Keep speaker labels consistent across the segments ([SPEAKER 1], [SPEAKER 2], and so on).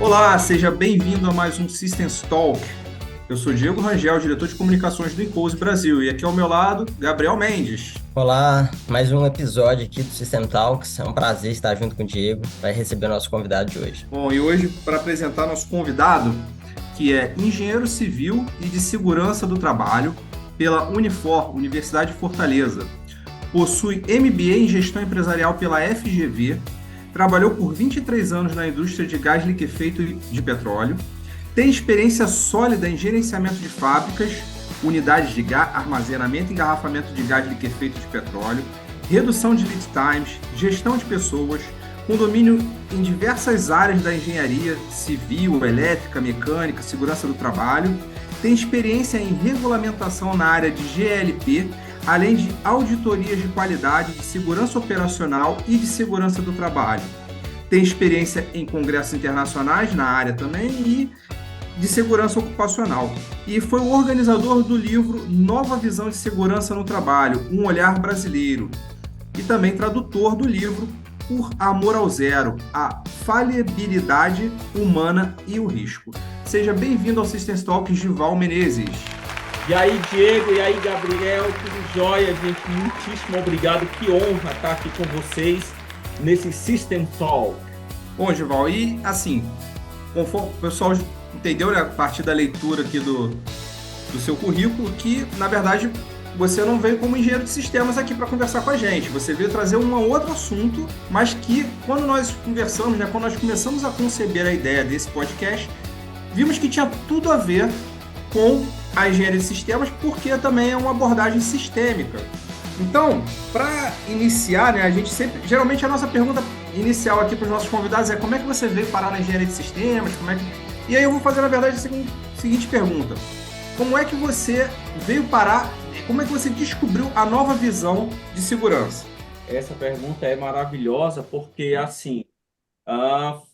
[SPEAKER 1] Olá, seja bem-vindo a mais um Systems Talk. Eu sou Diego Rangel, diretor de comunicações do Impulse Brasil, e aqui ao meu lado, Gabriel Mendes.
[SPEAKER 2] Olá, mais um episódio aqui do System Talks. É um prazer estar junto com o Diego. Vai receber nosso convidado de hoje.
[SPEAKER 1] Bom, e hoje, para apresentar nosso convidado, que é engenheiro civil e de segurança do trabalho pela Unifor, Universidade de Fortaleza. Possui MBA em gestão empresarial pela FGV, trabalhou por 23 anos na indústria de gás liquefeito de petróleo, tem experiência sólida em gerenciamento de fábricas, unidades de armazenamento e engarrafamento de gás liquefeito de petróleo, redução de lead times, gestão de pessoas, com domínio em diversas áreas da engenharia civil, elétrica, mecânica, segurança do trabalho, tem experiência em regulamentação na área de GLP, além de auditorias de qualidade, de segurança operacional e de segurança do trabalho. Tem experiência em congressos internacionais na área também e de segurança ocupacional. E foi o organizador do livro Nova Visão de Segurança no Trabalho, Um Olhar Brasileiro. E também tradutor do livro Por Amor ao Zero, a Falibilidade Humana e o Risco. Seja bem-vindo ao Systems Talk, Gival Menezes.
[SPEAKER 3] E aí, Diego, e aí, Gabriel, tudo jóia, gente? Muitíssimo obrigado, que honra estar aqui com vocês nesse System Talk.
[SPEAKER 1] Bom, Gival, e assim, conforme o pessoal entendeu, né, a partir da leitura aqui do seu currículo, que, na verdade, você não veio como engenheiro de sistemas aqui para conversar com a gente. Você veio trazer um outro assunto, mas que, quando nós conversamos, né, quando nós começamos a conceber a ideia desse podcast, vimos que tinha tudo a ver com a engenharia de sistemas, porque também é uma abordagem sistêmica. Então, para iniciar, né, a gente sempre, geralmente a nossa pergunta inicial aqui para os nossos convidados é como é que você veio parar na engenharia de sistemas, E aí eu vou fazer, na verdade, a seguinte pergunta. Como é que você veio parar, como é que você descobriu a nova visão de segurança?
[SPEAKER 3] Essa pergunta é maravilhosa porque, assim,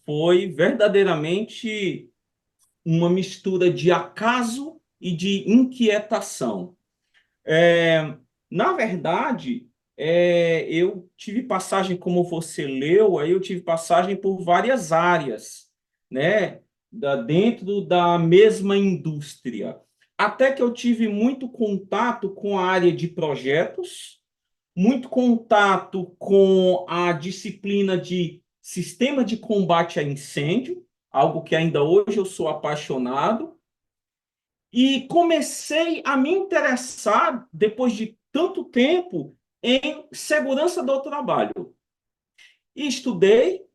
[SPEAKER 3] foi verdadeiramente uma mistura de acaso e de inquietação. Na verdade, eu tive passagem, como você leu, aí eu tive passagem por várias áreas, né, dentro da mesma indústria. Até que eu tive muito contato com a área de projetos, muito contato com a disciplina de sistema de combate a incêndio, algo que ainda hoje eu sou apaixonado, e comecei a me interessar, depois de tanto tempo, em segurança do trabalho. E estudei,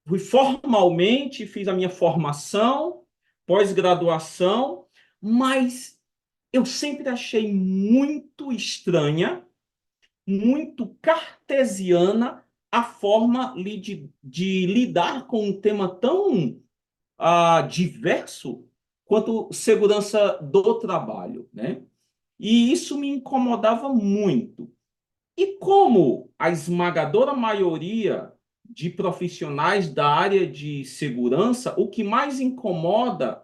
[SPEAKER 3] fui formalmente, fiz a minha formação, pós-graduação, mas eu sempre achei muito estranha, muito cartesiana a forma de lidar com um tema tão diverso quanto segurança do trabalho, né? E isso me incomodava muito. E como a esmagadora maioria de profissionais da área de segurança, o que mais incomoda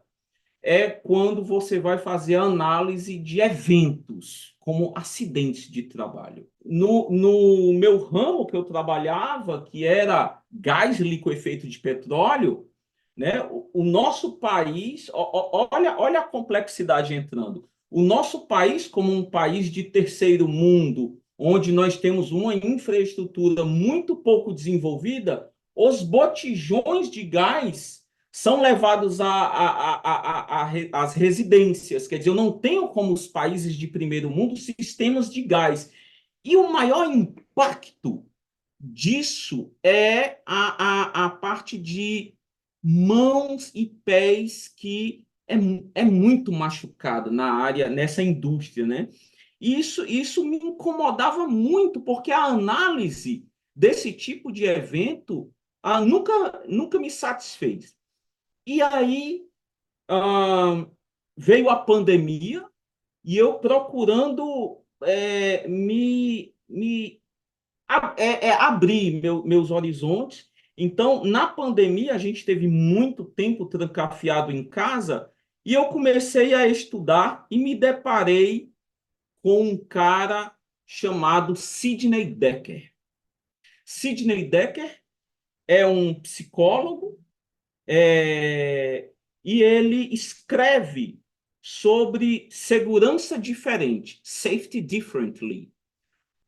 [SPEAKER 3] é quando você vai fazer a análise de eventos, como acidentes de trabalho. No meu ramo que eu trabalhava, que era gás liquefeito de petróleo, né, o nosso país, olha a complexidade entrando. O nosso país, como um país de terceiro mundo, onde nós temos uma infraestrutura muito pouco desenvolvida, os botijões de gás são levados às residências. Quer dizer, eu não tenho, como os países de primeiro mundo, sistemas de gás. E o maior impacto disso é a parte de mãos e pés que é muito machucado na área, nessa indústria, né? Isso me incomodava muito, porque a análise desse tipo de evento nunca me satisfez. E aí veio a pandemia e eu procurando abrir meus horizontes. Então, na pandemia, a gente teve muito tempo trancafiado em casa e eu comecei a estudar e me deparei com um cara chamado Sidney Dekker. Sidney Dekker é um psicólogo é, e ele escreve sobre segurança diferente, safety differently.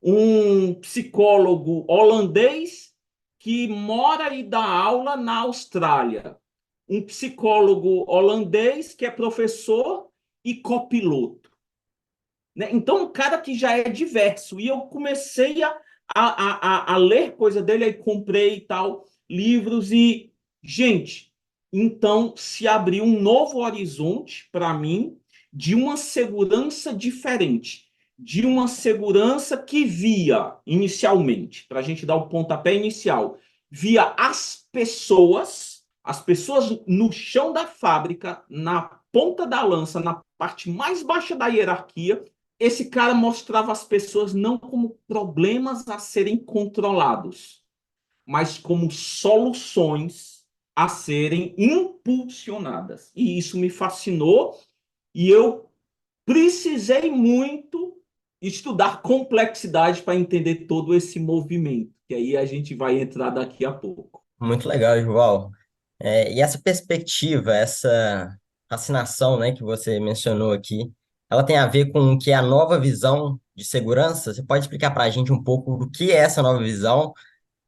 [SPEAKER 3] Um psicólogo holandês que mora e dá aula na Austrália. Um psicólogo holandês que é professor e copiloto. Né? Então, um cara que já é diverso. E eu comecei a ler coisa dele, aí comprei e tal, livros e, gente, então se abriu um novo horizonte para mim de uma segurança diferente, de uma segurança que via, inicialmente, para a gente dar o pontapé inicial, via as pessoas no chão da fábrica, na ponta da lança, na parte mais baixa da hierarquia. Esse cara mostrava as pessoas não como problemas a serem controlados, mas como soluções a serem impulsionadas. E isso me fascinou e eu precisei muito estudar complexidade para entender todo esse movimento, que aí a gente vai entrar daqui a pouco.
[SPEAKER 2] Muito legal, João. E essa perspectiva, essa fascinação, né, que você mencionou aqui, ela tem a ver com o que é a nova visão de segurança? Você pode explicar para a gente um pouco do que é essa nova visão?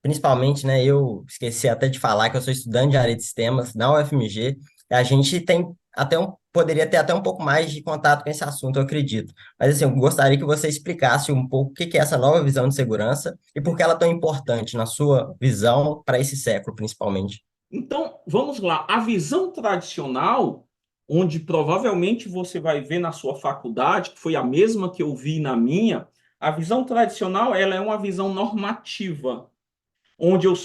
[SPEAKER 2] Principalmente, né, eu esqueci até de falar que eu sou estudante de área de sistemas na UFMG, e a gente tem até poderia ter até um pouco mais de contato com esse assunto, eu acredito. Mas assim, eu gostaria que você explicasse um pouco o que que é essa nova visão de segurança e por que ela é tão importante na sua visão para esse século, principalmente.
[SPEAKER 3] Então, vamos lá. A visão tradicional, onde provavelmente você vai ver na sua faculdade, que foi a mesma que eu vi na minha, a visão tradicional, ela é uma visão normativa, onde eu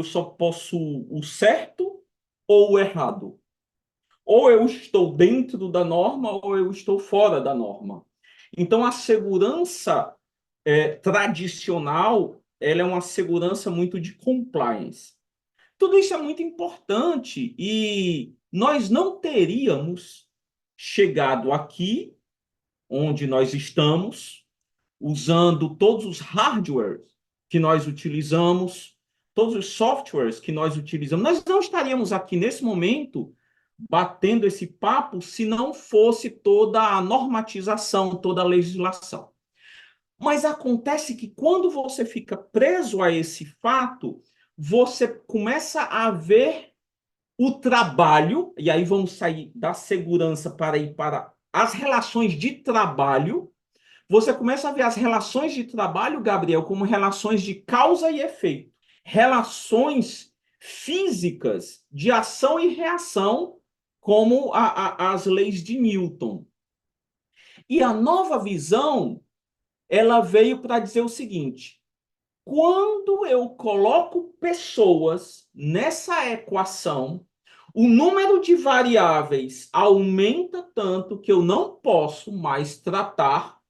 [SPEAKER 3] só posso o certo ou o errado. Ou eu estou dentro da norma ou eu estou fora da norma. Então, a segurança tradicional, ela é uma segurança muito de compliance. Tudo isso é muito importante e nós não teríamos chegado aqui onde nós estamos, usando todos os hardwares que nós utilizamos, todos os softwares que nós utilizamos. Nós não estaríamos aqui nesse momento batendo esse papo se não fosse toda a normatização, toda a legislação. Mas acontece que quando você fica preso a esse fato, você começa a ver o trabalho, e aí vamos sair da segurança para ir para as relações de trabalho. Você começa a ver as relações de trabalho, Gabriel, como relações de causa e efeito, relações físicas de ação e reação, como as leis de Newton. E a nova visão, ela veio para dizer o seguinte: quando eu coloco pessoas nessa equação, o número de variáveis aumenta tanto que eu não posso mais tratar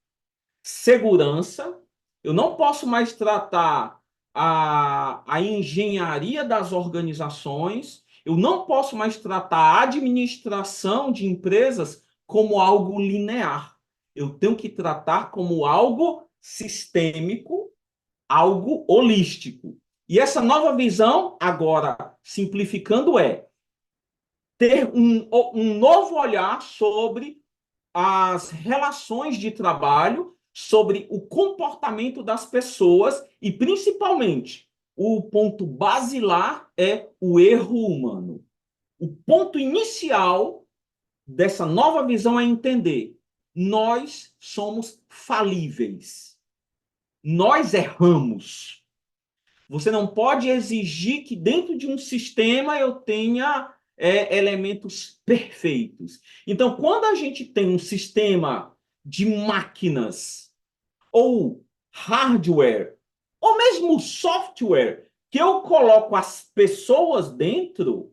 [SPEAKER 3] segurança, eu não posso mais tratar a engenharia das organizações, eu não posso mais tratar a administração de empresas como algo linear. Eu tenho que tratar como algo sistêmico, algo holístico. E essa nova visão, agora simplificando, é ter um novo olhar sobre as relações de trabalho, sobre o comportamento das pessoas e, principalmente, o ponto basilar é o erro humano. O ponto inicial dessa nova visão é entender: nós somos falíveis. Nós erramos. Você não pode exigir que dentro de um sistema eu tenha elementos perfeitos. Então, quando a gente tem um sistema de máquinas ou hardware, ou mesmo software, que eu coloco as pessoas dentro,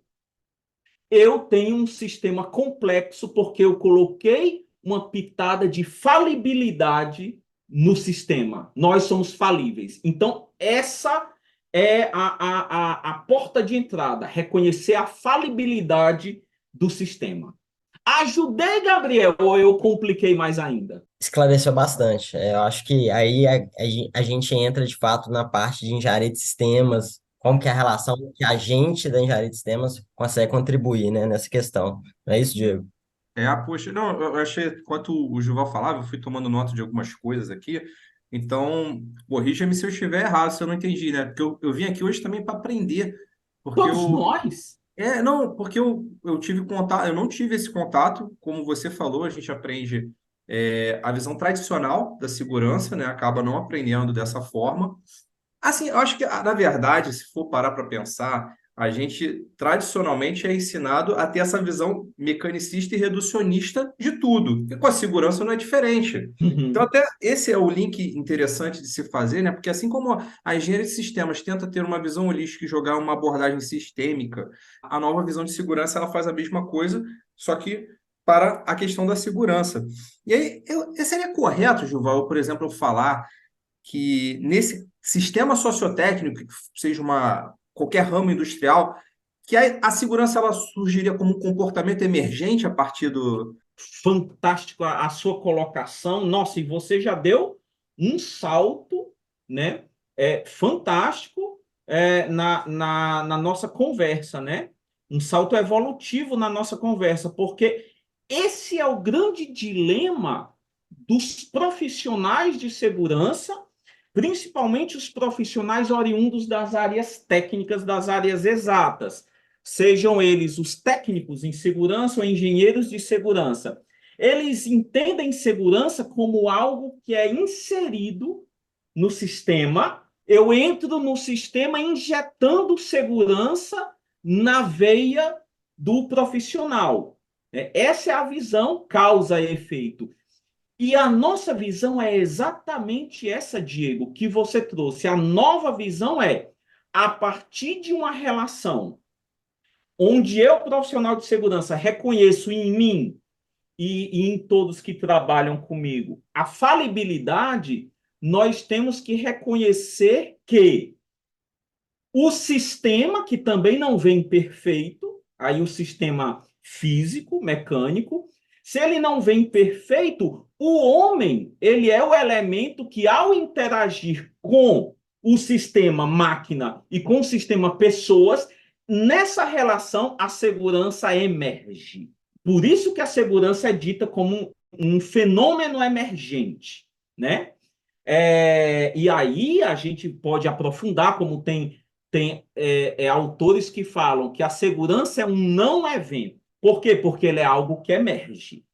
[SPEAKER 3] eu tenho um sistema complexo porque eu coloquei uma pitada de falibilidade no sistema. Nós somos falíveis. Então, essa é a porta de entrada, reconhecer a falibilidade do sistema. Ajudei, Gabriel, ou eu compliquei mais ainda?
[SPEAKER 2] Esclareceu bastante. Eu acho que aí a gente entra de fato na parte de engenharia de sistemas, como que é a relação que a gente da engenharia de sistemas consegue contribuir, né, nessa questão. Não é isso, Diego?
[SPEAKER 1] Poxa, não, eu achei, enquanto o Juval falava, eu fui tomando nota de algumas coisas aqui, então, corrija-me se eu estiver errado, se eu não entendi, né? Porque eu vim aqui hoje também para aprender, porque
[SPEAKER 3] Todos
[SPEAKER 1] eu,
[SPEAKER 3] nós.
[SPEAKER 1] não, porque eu tive contato, eu não tive esse contato, como você falou, a gente aprende a visão tradicional da segurança, né? Acaba não aprendendo dessa forma. Assim, eu acho que, na verdade, se for parar para pensar, a gente tradicionalmente é ensinado a ter essa visão mecanicista e reducionista de tudo. E com a segurança não é diferente. Então,
[SPEAKER 3] Uhum.
[SPEAKER 1] até esse é o link interessante de se fazer, né? Porque assim como a engenharia de sistemas tenta ter uma visão holística e jogar uma abordagem sistêmica, a nova visão de segurança ela faz a mesma coisa, só que para a questão da segurança. E aí, seria correto, Juval, eu, por exemplo, falar que nesse sistema sociotécnico, que seja qualquer ramo industrial, que a segurança ela surgiria como um comportamento emergente a partir do.
[SPEAKER 3] Fantástico a sua colocação. Nossa, e você já deu um salto, né? Fantástico na nossa conversa, né? Um salto evolutivo na nossa conversa, porque esse é o grande dilema dos profissionais de segurança, principalmente os profissionais oriundos das áreas técnicas, das áreas exatas, sejam eles os técnicos em segurança ou engenheiros de segurança. Eles entendem segurança como algo que é inserido no sistema. Eu entro no sistema injetando segurança na veia do profissional. Essa é a visão causa e efeito. E a nossa visão é exatamente essa, Diego, que você trouxe. A nova visão é a partir de uma relação onde eu, profissional de segurança, reconheço em mim e em todos que trabalham comigo a falibilidade, nós temos que reconhecer que o sistema, que também não vem perfeito, aí o sistema físico, mecânico, se ele não vem perfeito, o homem, ele é o elemento que, ao interagir com o sistema máquina e com o sistema pessoas, nessa relação a segurança emerge. Por isso que a segurança é dita como um fenômeno emergente, né? E aí a gente pode aprofundar, como tem autores que falam que a segurança é um não evento. Por quê? Porque ele é algo que emerge.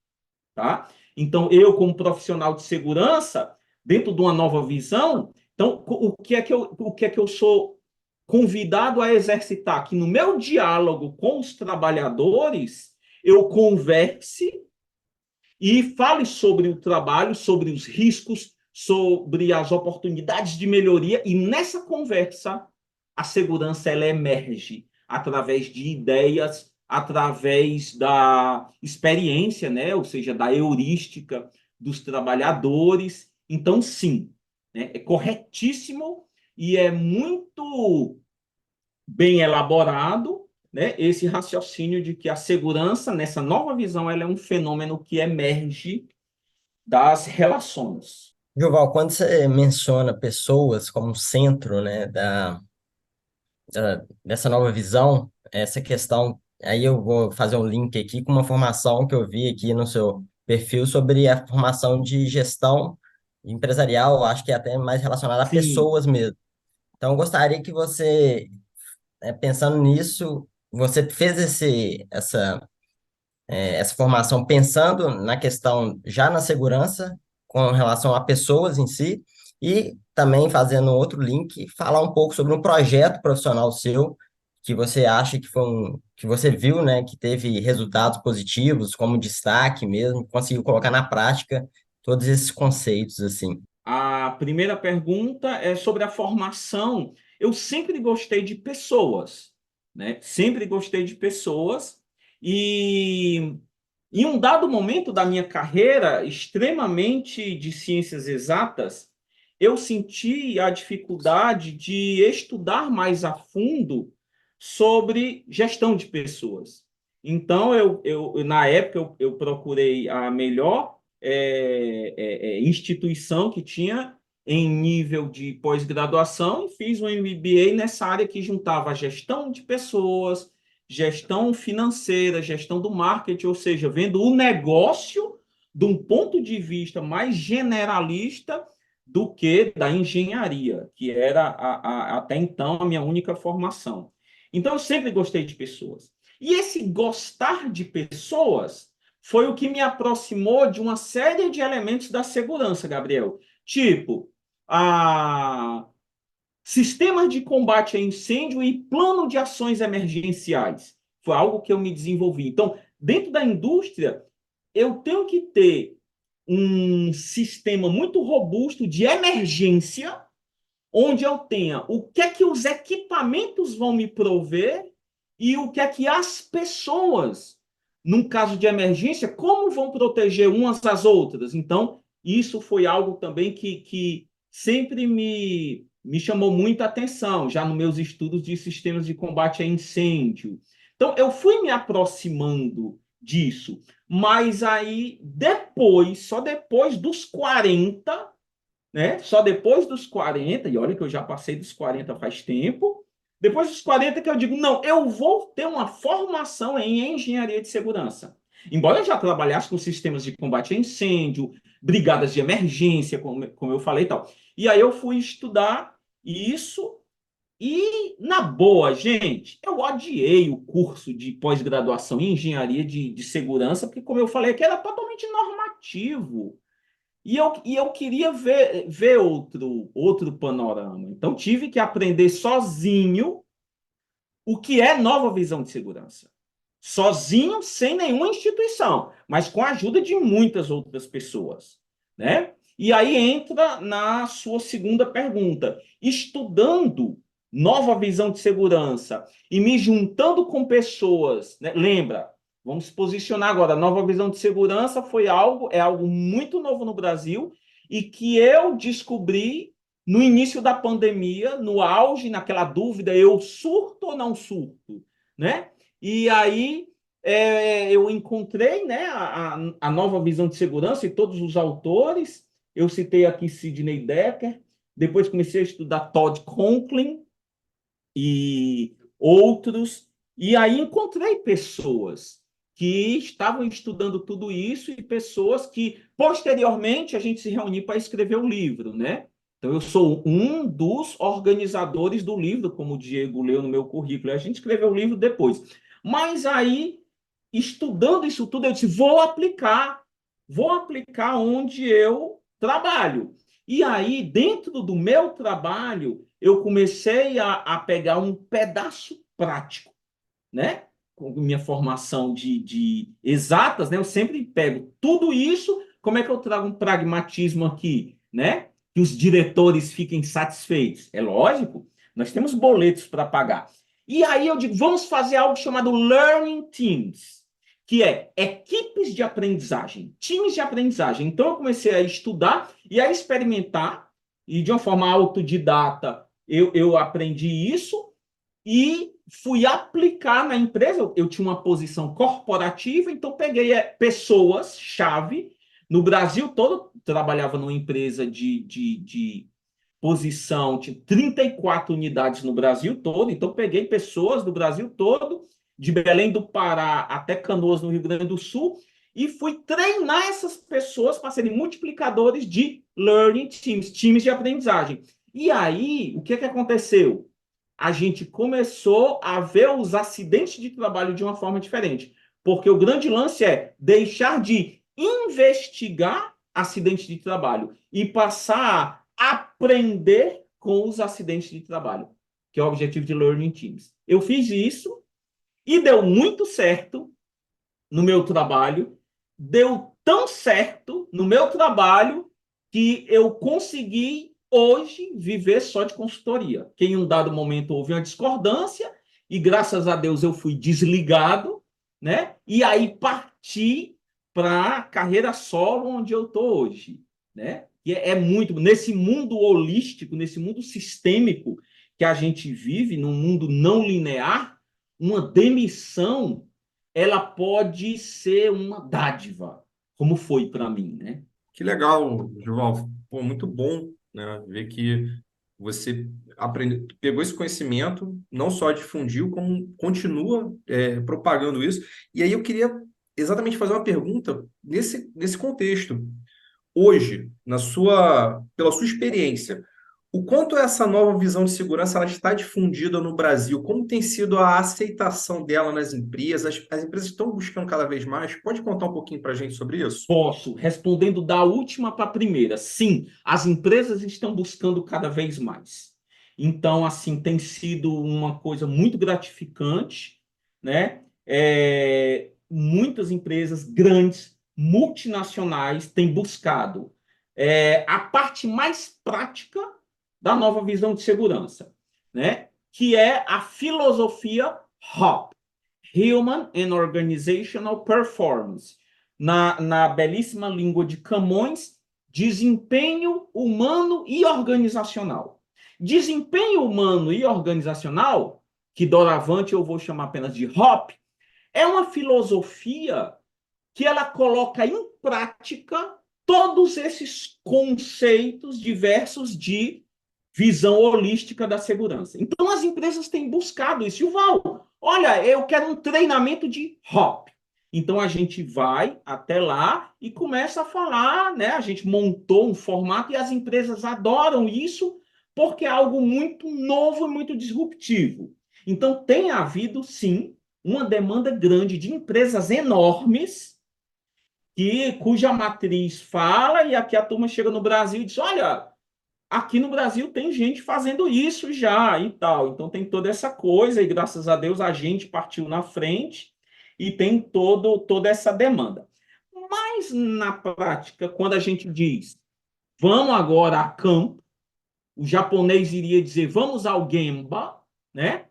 [SPEAKER 3] Tá? Então, eu, como profissional de segurança, dentro de uma nova visão, então, o que é que eu sou convidado a exercitar? Que no meu diálogo com os trabalhadores, eu converse e fale sobre o trabalho, sobre os riscos, sobre as oportunidades de melhoria, e nessa conversa a segurança ela emerge através de ideias, através da experiência, né? Ou seja, da heurística dos trabalhadores. Então, sim, né? É corretíssimo e é muito bem elaborado, né, esse raciocínio de que a segurança, nessa nova visão, ela é um fenômeno que emerge das relações.
[SPEAKER 2] Juval, quando você menciona pessoas como centro, né, dessa nova visão, essa questão, aí eu vou fazer um link aqui com uma formação que eu vi aqui no seu perfil sobre a formação de gestão empresarial, acho que é até mais relacionada a
[SPEAKER 3] Sim.
[SPEAKER 2] pessoas mesmo. Então, eu gostaria que você, pensando nisso, você fez essa formação pensando na questão já na segurança, com relação a pessoas em si, e também fazendo outro link, falar um pouco sobre um projeto profissional seu, que você acha que que você viu, né, que teve resultados positivos, como destaque mesmo, conseguiu colocar na prática todos esses conceitos, assim.
[SPEAKER 3] A primeira pergunta é sobre a formação. Eu sempre gostei de pessoas, né? Sempre gostei de pessoas e em um dado momento da minha carreira, extremamente de ciências exatas, eu senti a dificuldade de estudar mais a fundo sobre gestão de pessoas. Então, na época, eu procurei a melhor instituição que tinha em nível de pós-graduação e fiz um MBA nessa área que juntava a gestão de pessoas, gestão financeira, gestão do marketing, ou seja, vendo o negócio de um ponto de vista mais generalista do que da engenharia, que era até então a minha única formação. Então, eu sempre gostei de pessoas. E esse gostar de pessoas foi o que me aproximou de uma série de elementos da segurança, Gabriel. Tipo, a sistemas de combate a incêndio e plano de ações emergenciais. Foi algo que eu me desenvolvi. Então, dentro da indústria, eu tenho que ter um sistema muito robusto de emergência, onde eu tenha o que é que os equipamentos vão me prover e o que é que as pessoas, num caso de emergência, como vão proteger umas às outras. Então, isso foi algo também que sempre me chamou muita atenção, já nos meus estudos de sistemas de combate a incêndio. Então, eu fui me aproximando disso, mas aí depois, só depois dos 40, né? Só depois dos 40, e olha que eu já passei dos 40 faz tempo, depois dos 40 que eu digo, não, eu vou ter uma formação em engenharia de segurança. Embora eu já trabalhasse com sistemas de combate a incêndio, brigadas de emergência, como eu falei e tal. E aí eu fui estudar isso e, na boa, gente, eu odiei o curso de pós-graduação em engenharia de segurança, porque, como eu falei, que era totalmente normativo. E eu queria ver outro panorama. Então, tive que aprender sozinho o que é nova visão de segurança. Sozinho, sem nenhuma instituição, mas com a ajuda de muitas outras pessoas, né? E aí entra na sua segunda pergunta. Estudando nova visão de segurança e me juntando com pessoas, né? Lembra, vamos posicionar agora, a nova visão de segurança é algo muito novo no Brasil e que eu descobri no início da pandemia, no auge, naquela dúvida, eu surto ou não surto, né? E aí eu encontrei, né, a nova visão de segurança e todos os autores. Eu citei aqui Sidney Dekker, depois comecei a estudar Todd Conklin e outros, e aí encontrei pessoas que estavam estudando tudo isso e pessoas que, posteriormente, a gente se reuniu para escrever o livro, né? Então, eu sou um dos organizadores do livro, como o Diego leu no meu currículo. A gente escreveu o livro depois. Mas aí, estudando isso tudo, eu disse, vou aplicar onde eu trabalho. E aí, dentro do meu trabalho, eu comecei a pegar um pedaço prático, né? Com minha formação de exatas, né? Eu sempre pego tudo isso, como é que eu trago um pragmatismo aqui, né? Que os diretores fiquem satisfeitos. É lógico, nós temos boletos para pagar. E aí eu digo, vamos fazer algo chamado Learning Teams, que é equipes de aprendizagem, times de aprendizagem. Então eu comecei a estudar e a experimentar, e de uma forma autodidata eu aprendi isso, e fui aplicar na empresa. Eu tinha uma posição corporativa, então peguei pessoas-chave no Brasil todo. Trabalhava numa empresa de posição, tinha 34 unidades no Brasil todo, então peguei pessoas do Brasil todo, de Belém do Pará até Canoas, no Rio Grande do Sul, e fui treinar essas pessoas para serem multiplicadores de learning teams, times de aprendizagem. E aí, o que aconteceu? A gente começou a ver os acidentes de trabalho de uma forma diferente. Porque o grande lance é deixar de investigar acidentes de trabalho e passar a aprender com os acidentes de trabalho, que é o objetivo de Learning Teams. Eu fiz isso e deu muito certo no meu trabalho, deu tão certo no meu trabalho que eu consegui hoje viver só de consultoria. Que em um dado momento houve uma discordância e graças a Deus eu fui desligado, né? E aí parti para a carreira solo onde eu estou hoje, né? E é muito nesse mundo holístico, nesse mundo sistêmico que a gente vive, num mundo não linear, uma demissão ela pode ser uma dádiva, como foi para mim, né?
[SPEAKER 1] Que legal, João. Pô, muito bom né? Ver que você pegou esse conhecimento, não só difundiu, como continua propagando isso. E aí eu queria exatamente fazer uma pergunta nesse contexto. Hoje, pela sua experiência, o quanto essa nova visão de segurança ela está difundida no Brasil? Como tem sido a aceitação dela nas empresas? As empresas estão buscando cada vez mais? Pode contar um pouquinho para a gente sobre isso?
[SPEAKER 3] Posso, respondendo da última para a primeira. Sim, as empresas estão buscando cada vez mais. Então, assim, tem sido uma coisa muito gratificante, né? Muitas empresas grandes, multinacionais, têm buscado a parte mais prática da nova visão de segurança, né? Que é a filosofia HOP, Human and Organizational Performance, na belíssima língua de Camões, desempenho humano e organizacional. Desempenho humano e organizacional, que doravante eu vou chamar apenas de HOP, é uma filosofia que ela coloca em prática todos esses conceitos diversos de visão holística da segurança. Então, as empresas têm buscado isso. Val, olha, eu quero um treinamento de HOP. Então, a gente vai até lá e começa a falar, né? A gente montou um formato e as empresas adoram isso porque é algo muito novo e muito disruptivo. Então, tem havido, sim, uma demanda grande de empresas enormes cuja matriz fala e aqui a turma chega no Brasil e diz, olha, aqui no Brasil tem gente fazendo isso já e tal. Então tem toda essa coisa e graças a Deus a gente partiu na frente e tem toda essa demanda. Mas na prática, quando a gente diz vamos agora a campo, o japonês iria dizer vamos ao Gemba, né?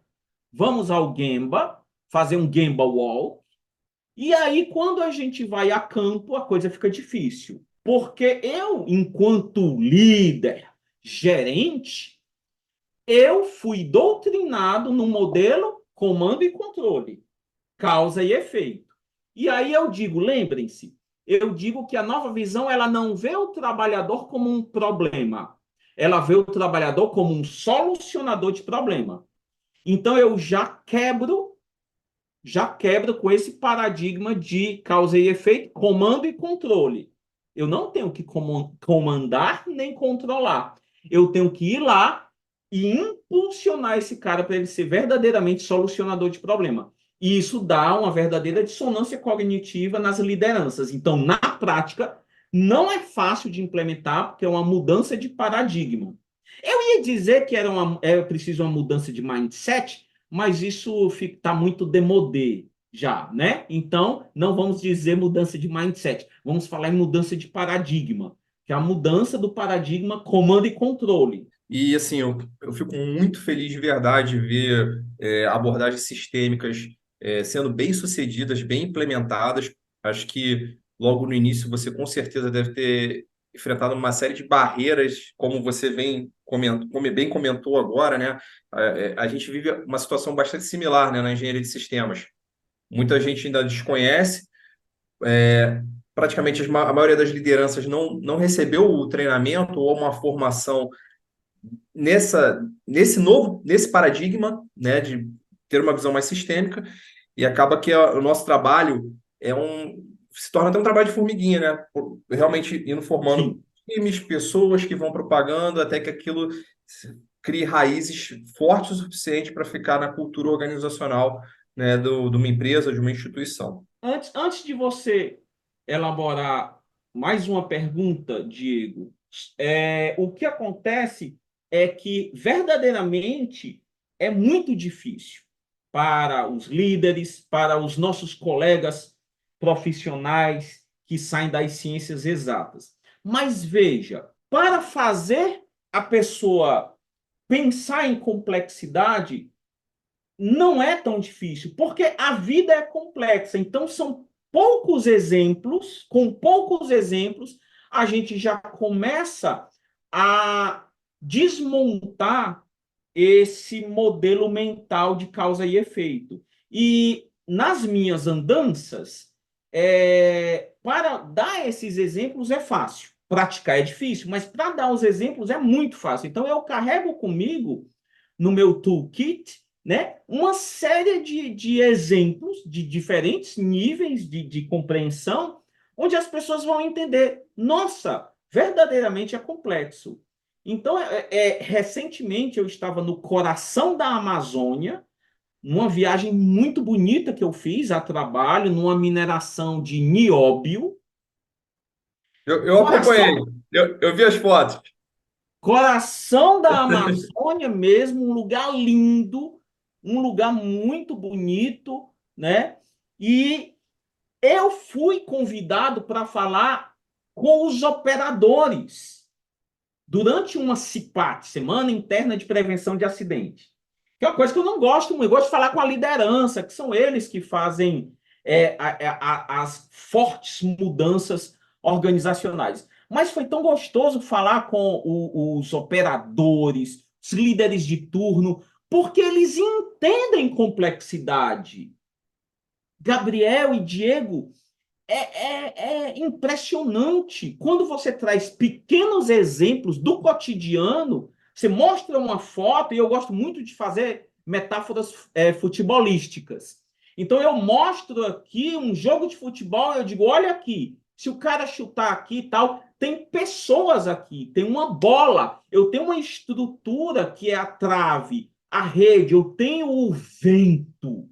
[SPEAKER 3] Vamos ao Gemba, fazer um Gemba Wall. E aí, quando a gente vai a campo, a coisa fica difícil. Porque eu, enquanto líder, gerente, eu fui doutrinado no modelo comando e controle, causa e efeito. E aí eu digo, lembrem-se, eu digo que a nova visão ela não vê o trabalhador como um problema, ela vê o trabalhador como um solucionador de problema. Então eu já quebro com esse paradigma de causa e efeito, comando e controle. Eu não tenho que comandar nem controlar. Eu tenho que ir lá e impulsionar esse cara para ele ser verdadeiramente solucionador de problema. E isso dá uma verdadeira dissonância cognitiva nas lideranças. Então, na prática, não é fácil de implementar, porque é uma mudança de paradigma. Eu ia dizer que é preciso uma mudança de mindset, mas isso está muito demodé já, né? Então, não vamos dizer mudança de mindset, vamos falar em mudança de paradigma, que é a mudança do paradigma comando e controle.
[SPEAKER 1] E assim, eu fico muito feliz de verdade ver abordagens sistêmicas sendo bem sucedidas, bem implementadas. Acho que logo no início você com certeza deve ter enfrentado uma série de barreiras, como você como bem comentou agora, né? A gente vive uma situação bastante similar, né, na engenharia de sistemas. Muita gente ainda desconhece, praticamente a maioria das lideranças não recebeu o treinamento ou uma formação nesse paradigma, né, de ter uma visão mais sistêmica, e acaba que o nosso trabalho se torna até um trabalho de formiguinha, né? Realmente indo formando
[SPEAKER 3] Sim.
[SPEAKER 1] times, pessoas que vão propagando até que aquilo crie raízes fortes o suficiente para ficar na cultura organizacional, né, de uma empresa, de uma instituição.
[SPEAKER 3] Antes de você elaborar mais uma pergunta, Diego, o que acontece é que verdadeiramente é muito difícil para os líderes, para os nossos colegas profissionais que saem das ciências exatas. Mas veja, para fazer a pessoa pensar em complexidade, não é tão difícil, porque a vida é complexa. Então, são poucos exemplos, com poucos exemplos, a gente já começa a desmontar esse modelo mental de causa e efeito. E nas minhas andanças, para dar esses exemplos é fácil. praticar é difícil, mas para dar os exemplos é muito fácil. Então, eu carrego comigo, no meu toolkit, né, uma série de exemplos de diferentes níveis de compreensão, onde as pessoas vão entender, nossa, verdadeiramente é complexo. Então, recentemente eu estava no coração da Amazônia, numa viagem muito bonita que eu fiz a trabalho, numa mineração de nióbio.
[SPEAKER 4] Eu acompanhei,
[SPEAKER 3] Coração,
[SPEAKER 4] eu vi as fotos.
[SPEAKER 3] coração da Amazônia mesmo, um lugar lindo, um lugar muito bonito, né? E eu fui convidado para falar com os operadores durante uma CIPAT, Semana Interna de Prevenção de Acidente. Que é uma coisa que eu não gosto muito, eu gosto de falar com a liderança, que são eles que fazem as fortes mudanças organizacionais. Mas foi tão gostoso falar com os operadores, os líderes de turno, porque eles entendem complexidade. Gabriel e Diego, é impressionante. Quando você traz pequenos exemplos do cotidiano, você mostra uma foto, e eu gosto muito de fazer metáforas futebolísticas. Então, eu mostro aqui um jogo de futebol, eu digo, olha aqui, se o cara chutar aqui e tal, tem pessoas aqui, tem uma bola, eu tenho uma estrutura que é a trave, a rede, eu tenho o vento,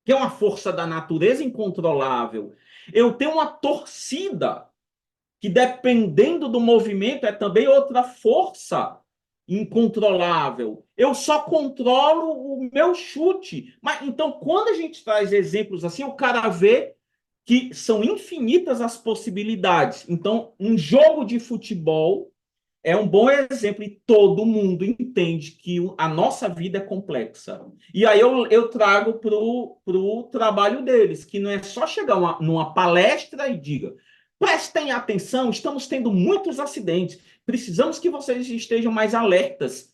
[SPEAKER 3] que é uma força da natureza incontrolável. Eu tenho uma torcida, que dependendo do movimento é também outra força incontrolável. Eu só controlo o meu chute. Mas então, quando a gente traz exemplos assim, o cara vê que são infinitas as possibilidades. Então, um jogo de futebol é um bom exemplo e todo mundo entende que a nossa vida é complexa. E aí eu trago para o trabalho deles, que não é só chegar numa palestra e diga, prestem atenção, estamos tendo muitos acidentes, precisamos que vocês estejam mais alertas.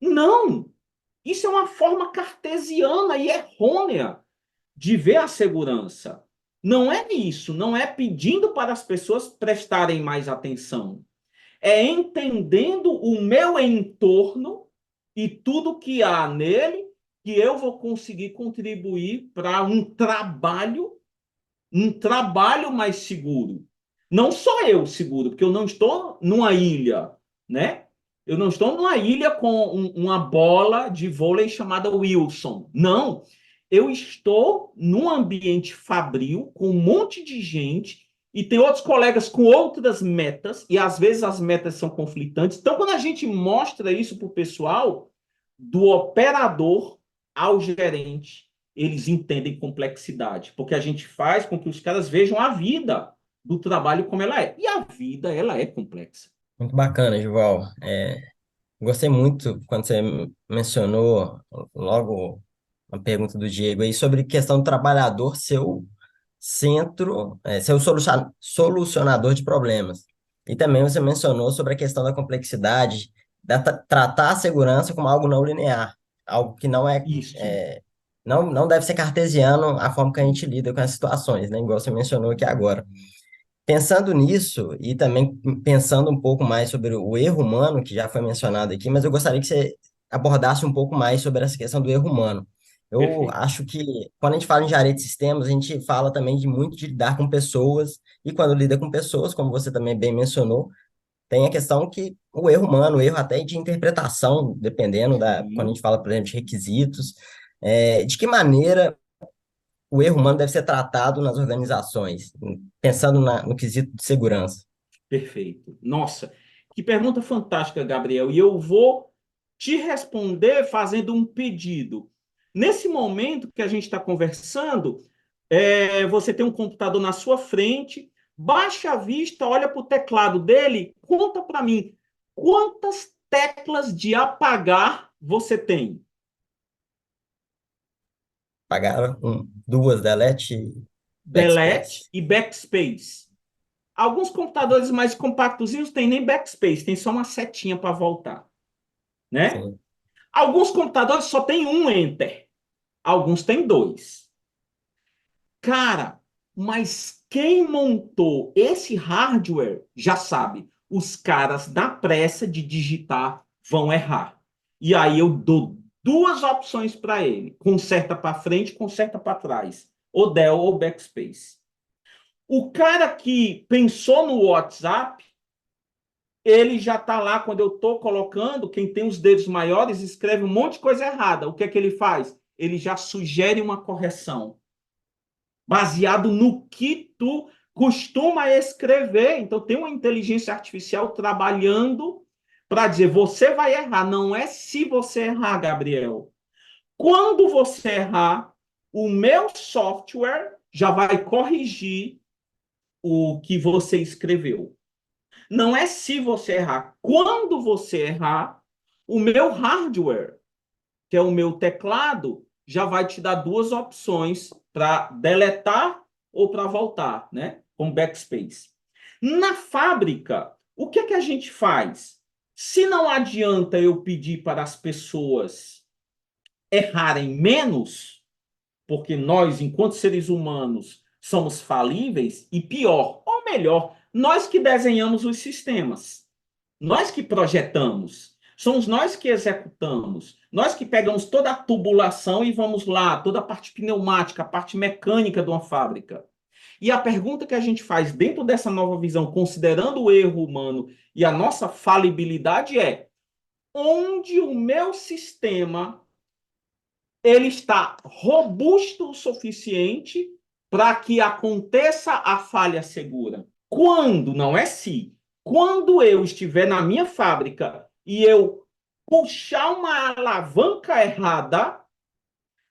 [SPEAKER 3] Não! Isso é uma forma cartesiana e errônea de ver a segurança. Não é isso, não é pedindo para as pessoas prestarem mais atenção, é entendendo o meu entorno e tudo que há nele, que eu vou conseguir contribuir para um trabalho mais seguro. Não só eu seguro, porque eu não estou numa ilha, né? Eu não estou numa ilha com uma bola de vôlei chamada Wilson. Não. Eu estou num ambiente fabril, com um monte de gente, e tem outros colegas com outras metas, e às vezes as metas são conflitantes. Então, quando a gente mostra isso para o pessoal, do operador ao gerente, eles entendem complexidade, porque a gente faz com que os caras vejam a vida do trabalho como ela é. E a vida, ela é complexa.
[SPEAKER 2] Muito bacana, Gival. Gostei muito quando você mencionou logo uma pergunta do Diego aí sobre questão do trabalhador ser o centro, ser o solucionador de problemas. E também você mencionou sobre a questão da complexidade, tratar a segurança como algo não linear, algo que
[SPEAKER 3] Isso.
[SPEAKER 2] não deve ser cartesiano a forma que a gente lida com as situações, né? Igual você mencionou aqui agora. Pensando nisso, e também pensando um pouco mais sobre o erro humano, que já foi mencionado aqui, mas eu gostaria que você abordasse um pouco mais sobre essa questão do erro humano. Eu
[SPEAKER 3] Perfeito.
[SPEAKER 2] acho que quando a gente fala em engenharia de sistemas, a gente fala também de muito de lidar com pessoas, e quando lida com pessoas, como você também bem mencionou, tem a questão que o erro humano, o erro até de interpretação, dependendo quando a
[SPEAKER 3] Sim.
[SPEAKER 2] gente fala, por exemplo, de requisitos, de que maneira o erro humano deve ser tratado nas organizações, pensando no quesito de segurança.
[SPEAKER 3] Perfeito. Nossa, que pergunta fantástica, Gabriel. E eu vou te responder fazendo um pedido. Nesse momento que a gente está conversando, você tem um computador na sua frente, baixa a vista, olha para o teclado dele, conta para mim quantas teclas de apagar você tem.
[SPEAKER 2] Pagar duas delete e
[SPEAKER 3] Delete
[SPEAKER 2] backspace.
[SPEAKER 3] e backspace. Alguns computadores mais compactos não tem nem backspace, tem só uma setinha para voltar, né?
[SPEAKER 2] Sim.
[SPEAKER 3] Alguns computadores só tem um enter, alguns têm dois. Cara, Mas quem montou esse hardware já sabe. Os caras, na pressa de digitar, vão errar. E aí eu dou duas opções para ele: conserta para frente, conserta para trás, ou del ou backspace. O cara que pensou no WhatsApp, ele já está lá, quando eu estou colocando, quem tem os dedos maiores escreve um monte de coisa errada. O que é que ele faz? Ele já sugere uma correção, baseado no que tu costuma escrever. Então, tem uma inteligência artificial trabalhando para dizer, você vai errar. Não é se você errar, Gabriel. Quando você errar, o meu software já vai corrigir o que você escreveu. Não é se você errar. Quando você errar, o meu hardware, que é o meu teclado, já vai te dar duas opções para deletar ou para voltar, né? Com backspace. Na fábrica, o que é que a gente faz? Se não adianta eu pedir para as pessoas errarem menos, porque nós, enquanto seres humanos, somos falíveis, e pior, ou melhor, nós que desenhamos os sistemas, nós que projetamos, somos nós que executamos, nós que pegamos toda a tubulação e vamos lá, toda a parte pneumática, a parte mecânica de uma fábrica. E a pergunta que a gente faz dentro dessa nova visão, considerando o erro humano e a nossa falibilidade é: onde o meu sistema ele está robusto o suficiente para que aconteça a falha segura? Quando, não é se, quando eu estiver na minha fábrica e eu puxar uma alavanca errada,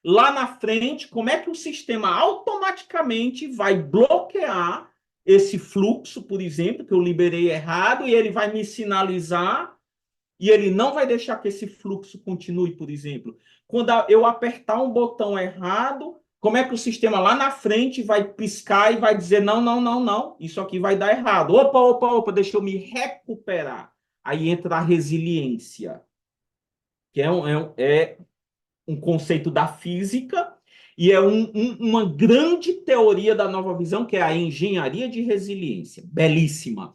[SPEAKER 3] lá na frente, como é que o sistema automaticamente vai bloquear esse fluxo, por exemplo, que eu liberei errado, e ele vai me sinalizar, e ele não vai deixar que esse fluxo continue, por exemplo. Quando eu apertar um botão errado, como é que o sistema lá na frente vai piscar e vai dizer, não, não, não, não, isso aqui vai dar errado. Opa, opa, opa, deixa eu me recuperar. Aí entra a resiliência, que é um conceito da física e é uma grande teoria da nova visão, que é a engenharia de resiliência. Belíssima.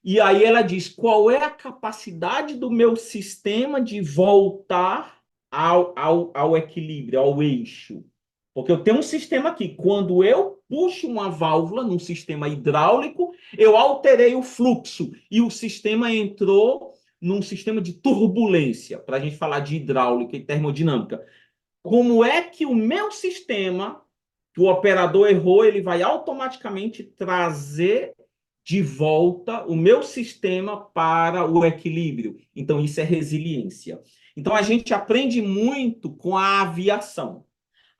[SPEAKER 3] E aí ela diz, qual é a capacidade do meu sistema de voltar ao equilíbrio, ao eixo? Porque eu tenho um sistema aqui, quando eu puxo uma válvula num sistema hidráulico, eu alterei o fluxo e o sistema entrou num sistema de turbulência, para a gente falar de hidráulica e termodinâmica. Como é que o meu sistema, que o operador errou, ele vai automaticamente trazer de volta o meu sistema para o equilíbrio? Então, isso é resiliência. Então, a gente aprende muito com a aviação.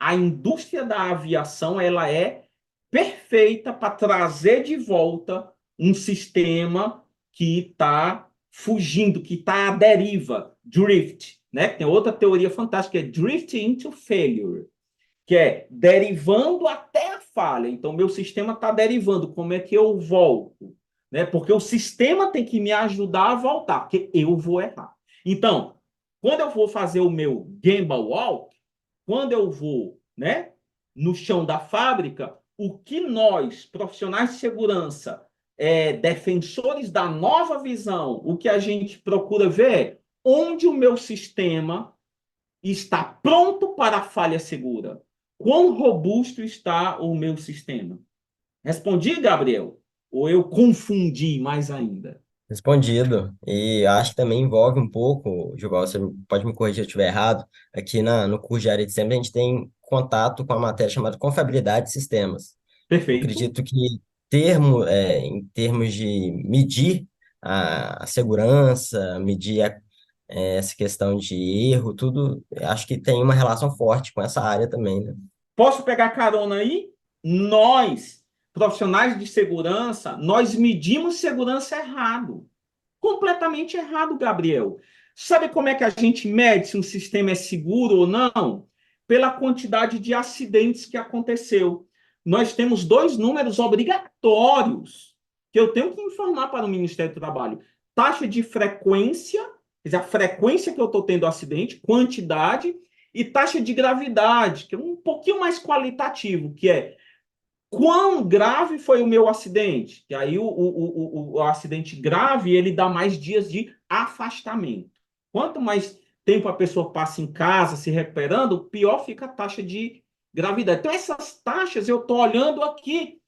[SPEAKER 3] A indústria da aviação, ela é perfeita para trazer de volta um sistema que está fugindo, que está à deriva, drift, né? Tem outra teoria fantástica, que é drift into failure, que é derivando até a falha. Então, meu sistema está derivando, como é que eu volto? Né? Porque o sistema tem que me ajudar a voltar, porque eu vou errar. Então, quando eu vou fazer o meu Gemba Walk, quando eu vou, né, no chão da fábrica, o que nós, profissionais de segurança, defensores da nova visão, o que a gente procura ver é onde o meu sistema está pronto para a falha segura. Quão robusto está o meu sistema? Respondi, Gabriel? Ou eu confundi mais ainda?
[SPEAKER 2] Respondido. E acho que também envolve um pouco, Gilval, você pode me corrigir se eu estiver errado, aqui no curso de área de sistemas a gente tem contato com a matéria chamada confiabilidade de sistemas. Eu
[SPEAKER 3] Perfeito.
[SPEAKER 2] acredito que em termos de medir a segurança, medir essa questão de erro, tudo, acho que tem uma relação forte com essa área também, né?
[SPEAKER 3] Posso pegar carona aí? Nós, profissionais de segurança, nós medimos segurança errado. Completamente errado, Gabriel. Sabe como é que a gente mede se um sistema é seguro ou não? Pela quantidade de acidentes que aconteceu. Nós temos dois números obrigatórios que eu tenho que informar para o Ministério do Trabalho: taxa de frequência, quer dizer, a frequência que eu estou tendo acidente, quantidade, e taxa de gravidade, que é um pouquinho mais qualitativo, que é Quão grave foi o meu acidente? E aí o acidente grave, ele dá mais dias de afastamento. Quanto mais tempo a pessoa passa em casa se recuperando, pior fica a taxa de gravidade. Então, essas taxas eu estou olhando aqui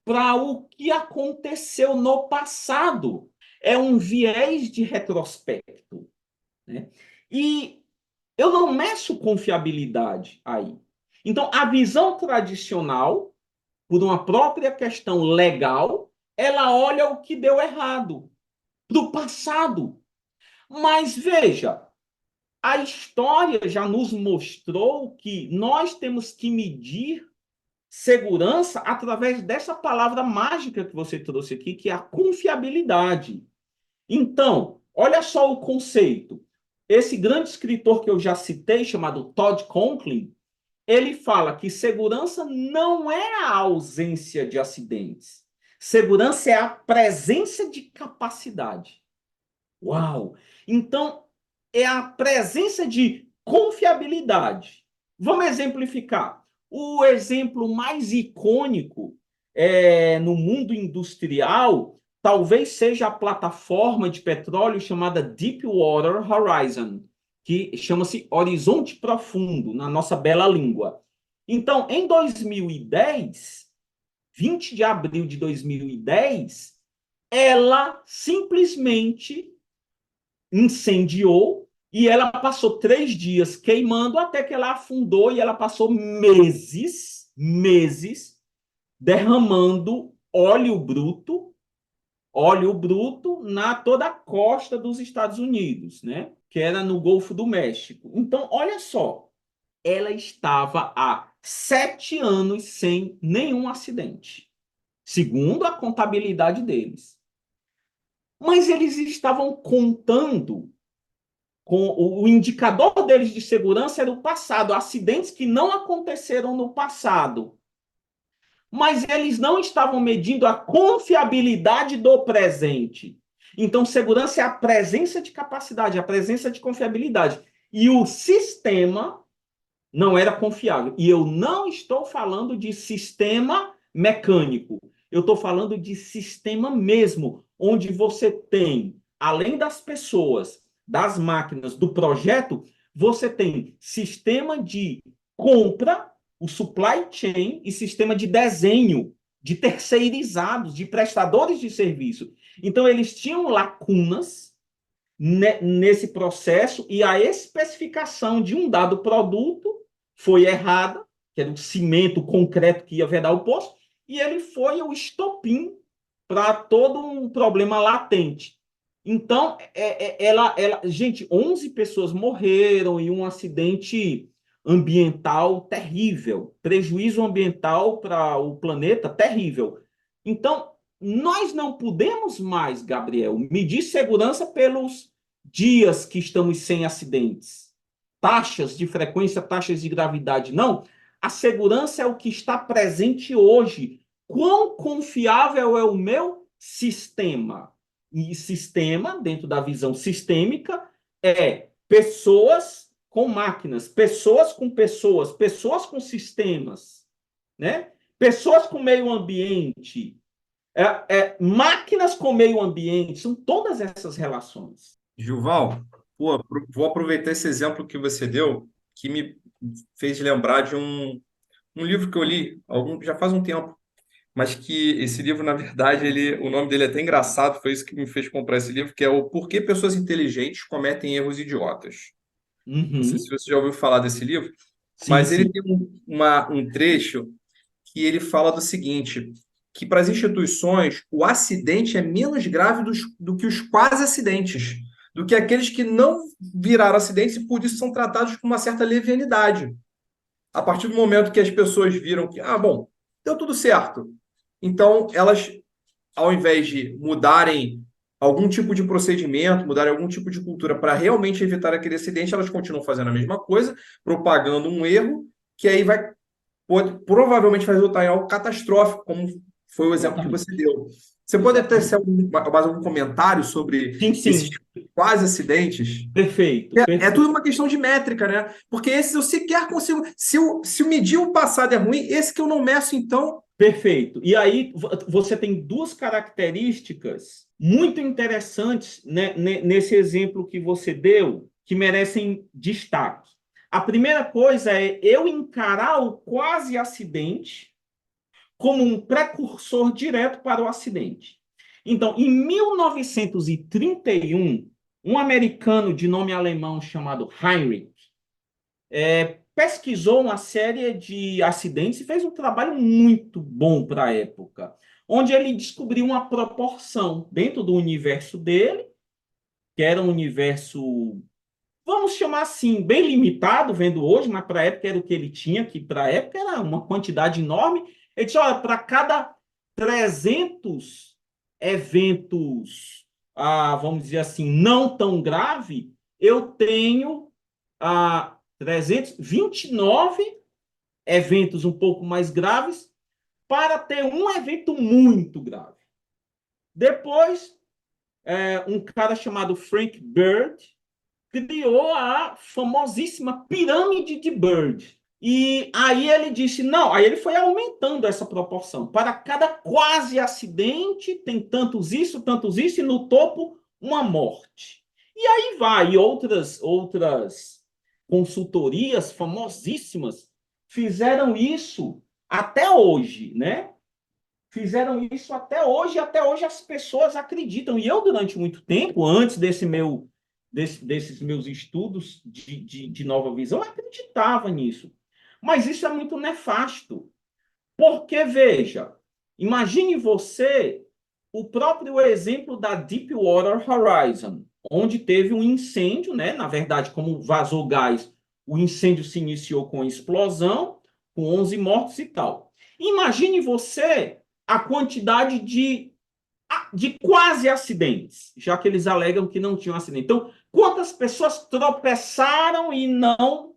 [SPEAKER 3] para o que aconteceu no passado. É um viés de retrospecto, né? E eu não meço confiabilidade aí. Então, a visão tradicional, por uma própria questão legal, ela olha o que deu errado do passado. Mas veja, a história já nos mostrou que nós temos que medir segurança através dessa palavra mágica que você trouxe aqui, que é a confiabilidade. Então, olha só o conceito. Esse grande escritor que eu já citei, chamado Todd Conklin, ele fala que segurança não é a ausência de acidentes. Segurança é a presença de capacidade. Uau! Então, é a presença de confiabilidade. Vamos exemplificar. O exemplo mais icônico no mundo industrial talvez seja a plataforma de petróleo chamada Deepwater Horizon, que chama-se Horizonte Profundo, na nossa bela língua. Então, em 2010, 20 de abril de 2010, ela simplesmente incendiou e ela passou 3 dias queimando até que ela afundou e ela passou meses derramando óleo bruto na toda a costa dos Estados Unidos, né? Que era no Golfo do México. Então, olha só, ela estava há 7 anos sem nenhum acidente, segundo a contabilidade deles. Mas eles estavam contando com o indicador deles de segurança era o passado, acidentes que não aconteceram no passado. Mas eles não estavam medindo a confiabilidade do presente. Então, segurança é a presença de capacidade, a presença de confiabilidade. E o sistema não era confiável. E eu não estou falando de sistema mecânico. Eu estou falando de sistema mesmo, onde você tem, além das pessoas, das máquinas, do projeto, você tem sistema de compra, o supply chain e sistema de desenho de terceirizados, de prestadores de serviço. Então, eles tinham lacunas nesse processo e a especificação de um dado produto foi errada, que era o cimento, o concreto que ia vedar o poço, e ele foi o estopim para todo um problema latente. Então, gente, 11 pessoas morreram em um acidente ambiental terrível, prejuízo ambiental para o planeta terrível. Então, nós não podemos mais, Gabriel, medir segurança pelos dias que estamos sem acidentes, taxas de frequência, taxas de gravidade. Não, a segurança é o que está presente hoje. Quão confiável é o meu sistema? E sistema, dentro da visão sistêmica, é pessoas com máquinas, pessoas com pessoas, pessoas com sistemas, né? Pessoas com meio ambiente, máquinas com meio ambiente, são todas essas relações.
[SPEAKER 1] Gilval, pô, vou aproveitar esse exemplo que você deu, que me fez lembrar de um livro que eu li já faz um tempo, mas que esse livro, na verdade, o nome dele é até engraçado, foi isso que me fez comprar esse livro, que é o Por que Pessoas Inteligentes Cometem Erros Idiotas. Não sei se você já ouviu falar desse livro, mas
[SPEAKER 3] Sim,
[SPEAKER 1] ele
[SPEAKER 3] sim.
[SPEAKER 1] tem um trecho que ele fala do seguinte, que para as instituições o acidente é menos grave do que os quase acidentes, do que aqueles que não viraram acidentes e por isso são tratados com uma certa levianidade. A partir do momento que as pessoas viram que, bom, deu tudo certo. Então, elas, ao invés de mudarem algum tipo de procedimento, mudarem algum tipo de cultura para realmente evitar aquele acidente, elas continuam fazendo a mesma coisa, propagando um erro, que aí provavelmente vai resultar em algo catastrófico, como foi o exemplo que
[SPEAKER 3] Exatamente.
[SPEAKER 1] você deu. Você pode ter mais algum comentário sobre
[SPEAKER 3] Sim,
[SPEAKER 1] esses
[SPEAKER 3] sim.
[SPEAKER 1] quase acidentes?
[SPEAKER 3] Perfeito,
[SPEAKER 1] É tudo
[SPEAKER 3] perfeito.
[SPEAKER 1] uma questão de métrica, né? Porque esses eu sequer consigo. Se eu medir o passado é ruim, esse que eu não meço, então,
[SPEAKER 3] Perfeito. E aí você tem duas características muito interessantes, né, nesse exemplo que você deu, que merecem destaque. A primeira coisa é eu encarar o quase acidente como um precursor direto para o acidente. Então, em 1931, um americano de nome alemão chamado Heinrich pesquisou uma série de acidentes e fez um trabalho muito bom para a época, onde ele descobriu uma proporção dentro do universo dele, que era um universo, vamos chamar assim, bem limitado, vendo hoje, mas para a época era o que ele tinha, que para a época era uma quantidade enorme. Ele disse, olha, para cada 300 eventos, vamos dizer assim, não tão grave, eu tenho 329 eventos um pouco mais graves para ter um evento muito grave. Depois, um cara chamado Frank Bird criou a famosíssima pirâmide de Bird. E aí ele disse, não, aí ele foi aumentando essa proporção. Para cada quase acidente, tem tantos isso, e no topo, uma morte. E aí vai, e outras consultorias famosíssimas fizeram isso até hoje, né? Fizeram isso até hoje, e até hoje as pessoas acreditam. E eu, durante muito tempo, antes desses meus estudos de nova visão, eu acreditava nisso. Mas isso é muito nefasto. Porque, veja, imagine você o próprio exemplo da Deepwater Horizon, onde teve um incêndio, né? Na verdade, como vazou gás, o incêndio se iniciou com explosão, com 11 mortos e tal. Imagine você a quantidade de quase acidentes, já que eles alegam que não tinham acidente. Então, quantas pessoas tropeçaram e não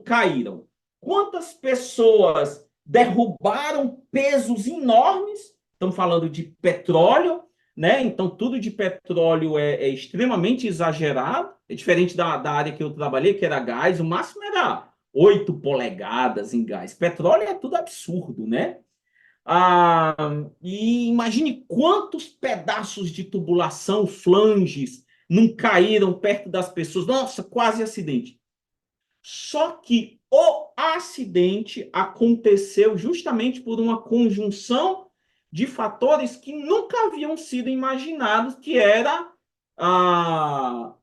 [SPEAKER 3] caíram? Quantas pessoas derrubaram pesos enormes? Estamos falando de petróleo, né? Então, tudo de petróleo é extremamente exagerado. É diferente da área que eu trabalhei, que era gás. O máximo era 8 polegadas em gás. Petróleo é tudo absurdo, né? E imagine quantos pedaços de tubulação, flanges, não caíram perto das pessoas. Nossa, quase acidente. Só que o acidente aconteceu justamente por uma conjunção de fatores que nunca haviam sido imaginados, que era a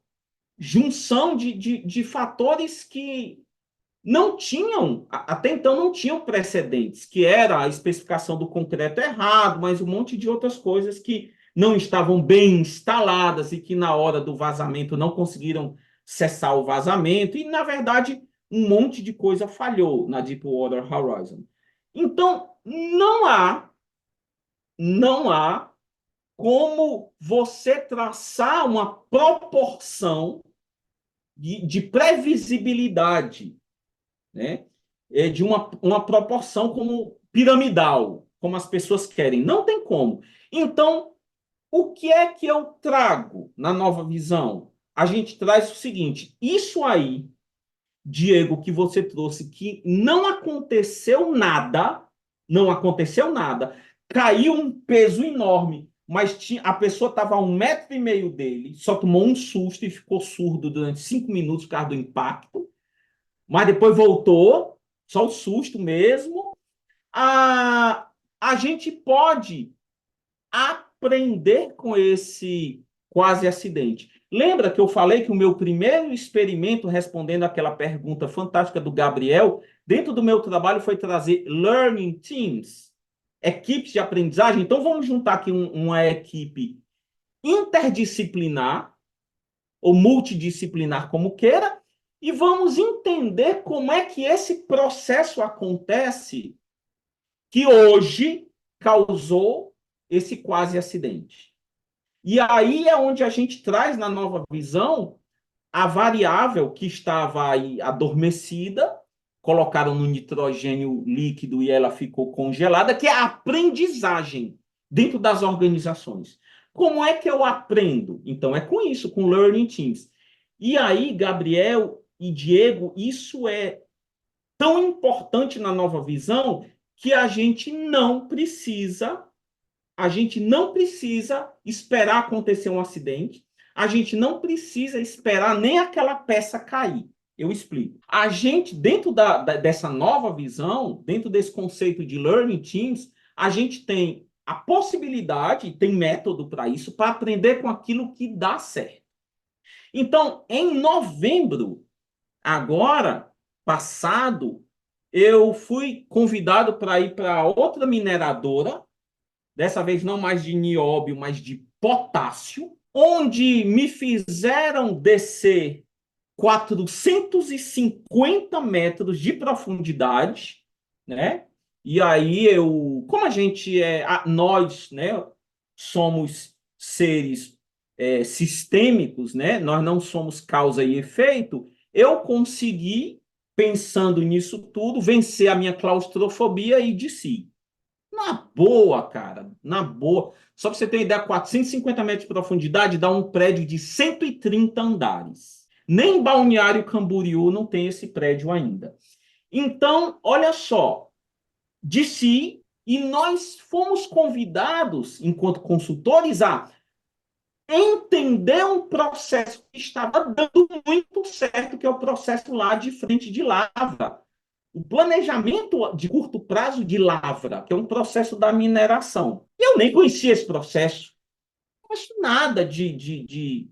[SPEAKER 3] junção de fatores que não tinham, até então não tinham precedentes, que era a especificação do concreto errado, mas um monte de outras coisas que não estavam bem instaladas e que na hora do vazamento não conseguiram cessar o vazamento, e na verdade um monte de coisa falhou na Deepwater Horizon. Então, não há como você traçar uma proporção de previsibilidade, né? De uma proporção como piramidal, como as pessoas querem. Não tem como. Então, o que é que eu trago na nova visão? A gente traz o seguinte: isso aí, Diego, que você trouxe, que não aconteceu nada, caiu um peso enorme, mas a pessoa estava a 1,5 metro dele, só tomou um susto e ficou surdo durante 5 minutos por causa do impacto, mas depois voltou, só o susto mesmo. A gente pode aprender com esse quase acidente. Lembra que eu falei que o meu primeiro experimento respondendo aquela pergunta fantástica do Gabriel, dentro do meu trabalho, foi trazer learning teams, equipes de aprendizagem? Então, vamos juntar aqui uma equipe interdisciplinar, ou multidisciplinar, como queira, e vamos entender como é que esse processo acontece que hoje causou esse quase acidente. E aí é onde a gente traz na nova visão a variável que estava aí adormecida, colocaram no nitrogênio líquido e ela ficou congelada, que é a aprendizagem dentro das organizações. Como é que eu aprendo? Então é com isso, com Learning Teams. E aí, Gabriel e Diego, isso é tão importante na nova visão que a gente não precisa esperar acontecer um acidente, a gente não precisa esperar nem aquela peça cair. Eu explico. A gente, dentro dessa nova visão, dentro desse conceito de Learning Teams, a gente tem a possibilidade, tem método para isso, para aprender com aquilo que dá certo. Então, em novembro, agora, passado, eu fui convidado para ir para outra mineradora, dessa vez não mais de nióbio, mas de potássio, onde me fizeram descer 450 metros de profundidade, né? E aí como a gente nós, né, somos seres sistêmicos, né? Nós não somos causa e efeito. Eu consegui, pensando nisso tudo, vencer a minha claustrofobia e desci. Na boa, cara, na boa. Só para você ter uma ideia, 450 metros de profundidade dá um prédio de 130 andares. Nem Balneário Camboriú não tem esse prédio ainda. Então, olha só, desci e nós fomos convidados, enquanto consultores, a entender um processo que estava dando muito certo, que é o processo lá de frente de Lavra. O planejamento de curto prazo de lavra, que é um processo da mineração. Eu nem conhecia esse processo. Não conheço nada de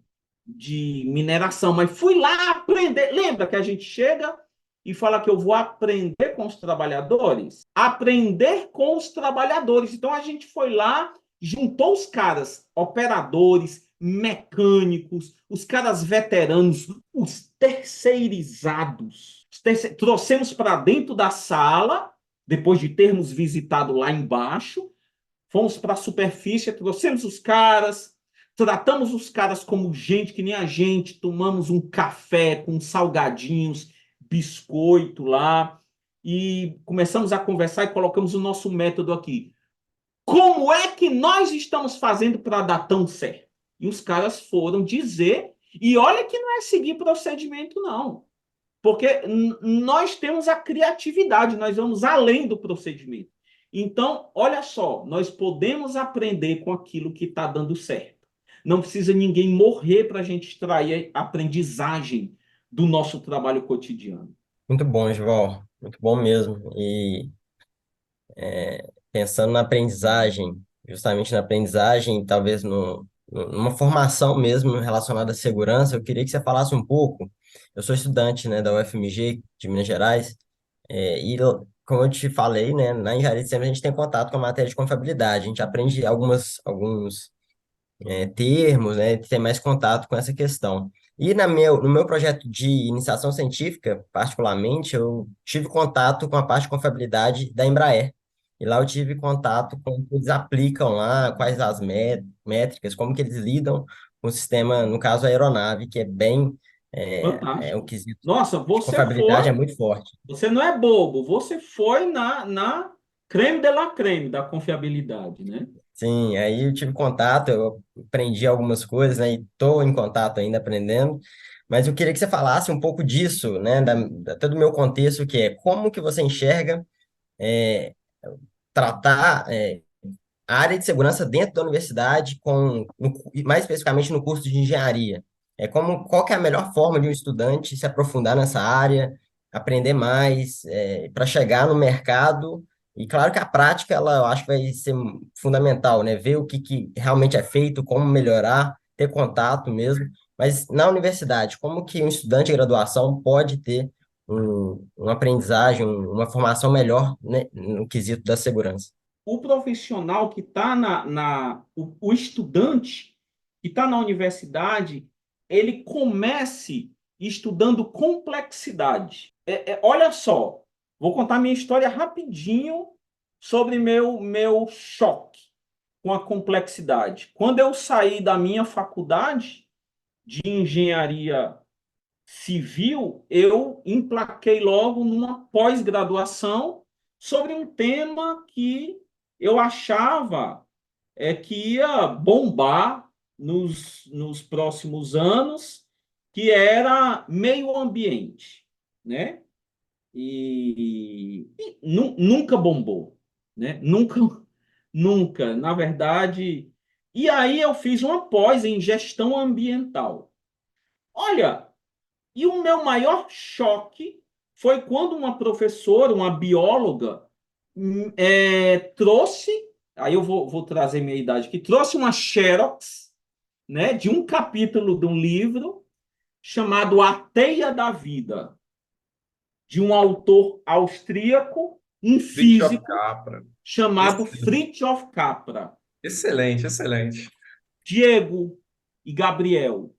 [SPEAKER 3] mineração, mas fui lá aprender. Lembra que a gente chega e fala que eu vou aprender com os trabalhadores? Aprender com os trabalhadores. Então a gente foi lá, juntou os caras, operadores, mecânicos, os caras veteranos, os terceirizados. Trouxemos para dentro da sala, depois de termos visitado lá embaixo, fomos para a superfície, trouxemos os caras, tratamos os caras como gente, que nem a gente, tomamos um café com salgadinhos, biscoito lá, e começamos a conversar e colocamos o nosso método aqui. Como é que nós estamos fazendo para dar tão certo? E os caras foram dizer, e olha que não é seguir procedimento, não. Porque nós temos a criatividade, nós vamos além do procedimento. Então, olha só, nós podemos aprender com aquilo que está dando certo. Não precisa ninguém morrer para a gente extrair a aprendizagem do nosso trabalho cotidiano.
[SPEAKER 2] Muito bom, João. Muito bom mesmo. E pensando na aprendizagem, justamente na aprendizagem, talvez numa formação mesmo relacionada à segurança, eu queria que você falasse um pouco. Eu sou estudante, né, da UFMG, de Minas Gerais, como eu te falei, né, na engenharia de sistemas a gente tem contato com a matéria de confiabilidade, a gente aprende alguns termos, né, ter mais contato com essa questão. E no meu projeto de iniciação científica, particularmente, eu tive contato com a parte de confiabilidade da Embraer. E lá eu tive contato com o que eles aplicam lá, quais as métricas, como que eles lidam com o sistema, no caso a aeronave, que é bem, o
[SPEAKER 3] Fantástico.
[SPEAKER 2] quesito
[SPEAKER 3] Nossa,
[SPEAKER 2] de confiabilidade é muito forte.
[SPEAKER 3] você não é bobo, você foi na creme de la creme da confiabilidade, né?
[SPEAKER 2] Sim, aí eu tive contato, eu aprendi algumas coisas, né, e estou em contato ainda aprendendo, mas eu queria que você falasse um pouco disso, né, todo o meu contexto, que é como que você enxerga é, tratar a área de segurança dentro da universidade, mais especificamente no curso de engenharia. Qual que é a melhor forma de um estudante se aprofundar nessa área, aprender mais, para chegar no mercado. E claro que a prática, ela, eu acho que vai ser fundamental, né? Ver o que realmente é feito, como melhorar, ter contato mesmo. Mas na universidade, como que um estudante de graduação pode ter uma aprendizagem, uma formação melhor, né, no quesito da segurança?
[SPEAKER 3] O profissional que está o estudante que está na universidade, ele comece estudando complexidade. Olha só, vou contar minha história rapidinho sobre meu choque com a complexidade. Quando eu saí da minha faculdade de engenharia civil, eu emplaquei logo numa pós-graduação sobre um tema que eu achava que ia bombar nos próximos anos, que era meio ambiente, né? E nunca bombou. né? Nunca, nunca, na verdade. E aí eu fiz uma pós em gestão ambiental. Olha, e o meu maior choque foi quando uma professora, uma bióloga, trouxe, aí eu vou trazer minha idade aqui, trouxe uma xerox, né, de um capítulo de um livro chamado A Teia da Vida, de um autor austríaco, um
[SPEAKER 4] Fritjof
[SPEAKER 3] físico
[SPEAKER 4] Capra.
[SPEAKER 3] chamado
[SPEAKER 4] Excelente,
[SPEAKER 3] Fritjof Capra.
[SPEAKER 4] excelente, excelente.
[SPEAKER 3] Diego e Gabriel,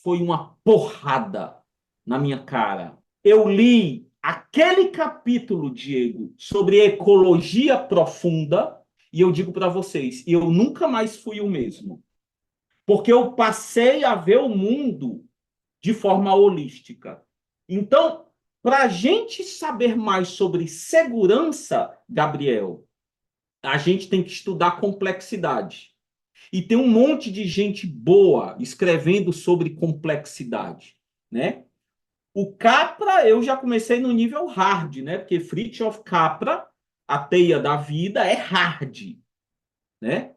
[SPEAKER 3] foi uma porrada na minha cara. Eu li aquele capítulo, Diego, sobre ecologia profunda, e eu digo para vocês, eu nunca mais fui o mesmo. Porque eu passei a ver o mundo de forma holística. Então, para a gente saber mais sobre segurança, Gabriel, a gente tem que estudar complexidade. E tem um monte de gente boa escrevendo sobre complexidade, né? O Capra, eu já comecei no nível hard, né? Porque Fritjof Capra, a teia da vida, é hard, né?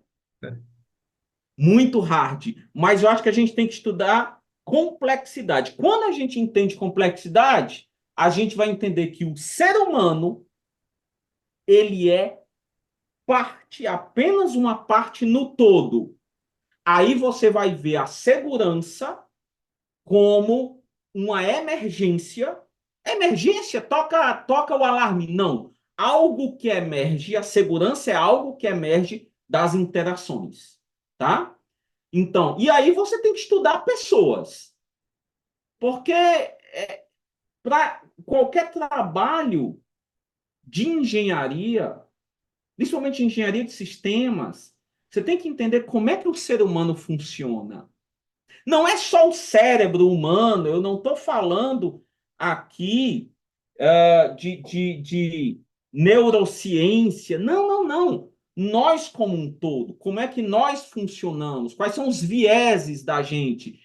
[SPEAKER 3] Muito hard. Mas eu acho que a gente tem que estudar complexidade. Quando a gente entende complexidade, a gente vai entender que o ser humano, ele é parte, apenas uma parte no todo. Aí você vai ver a segurança como uma emergência. Emergência, toca o alarme. Não. Algo que emerge, a segurança é algo que emerge das interações, tá? Então, e aí você tem que estudar pessoas. Porque para qualquer trabalho de engenharia, principalmente engenharia de sistemas, você tem que entender como é que o ser humano funciona. Não é só o cérebro humano, eu não estou falando aqui de neurociência. Não, não, não. Nós, como um todo, como é que nós funcionamos? Quais são os vieses da gente?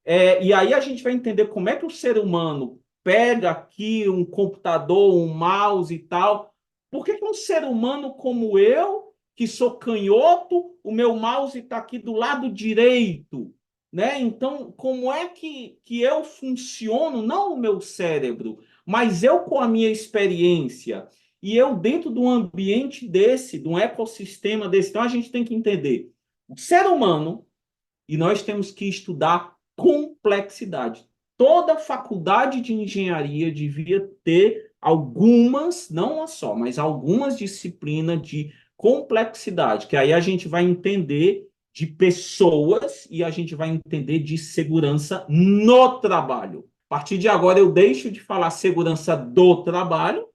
[SPEAKER 3] E aí a gente vai entender como é que o ser humano pega aqui um computador, um mouse e tal. Por que que um ser humano como eu, que sou canhoto, o meu mouse está aqui do lado direito? Né? Então, como é que eu funciono, não o meu cérebro, mas eu com a minha experiência, e eu dentro de um ambiente desse, de um ecossistema desse. Então, a gente tem que entender o ser humano, e nós temos que estudar complexidade. Toda faculdade de engenharia devia ter algumas, não uma só, mas algumas disciplinas de complexidade, que aí a gente vai entender de pessoas e a gente vai entender de segurança no trabalho. A partir de agora eu deixo de falar segurança do trabalho,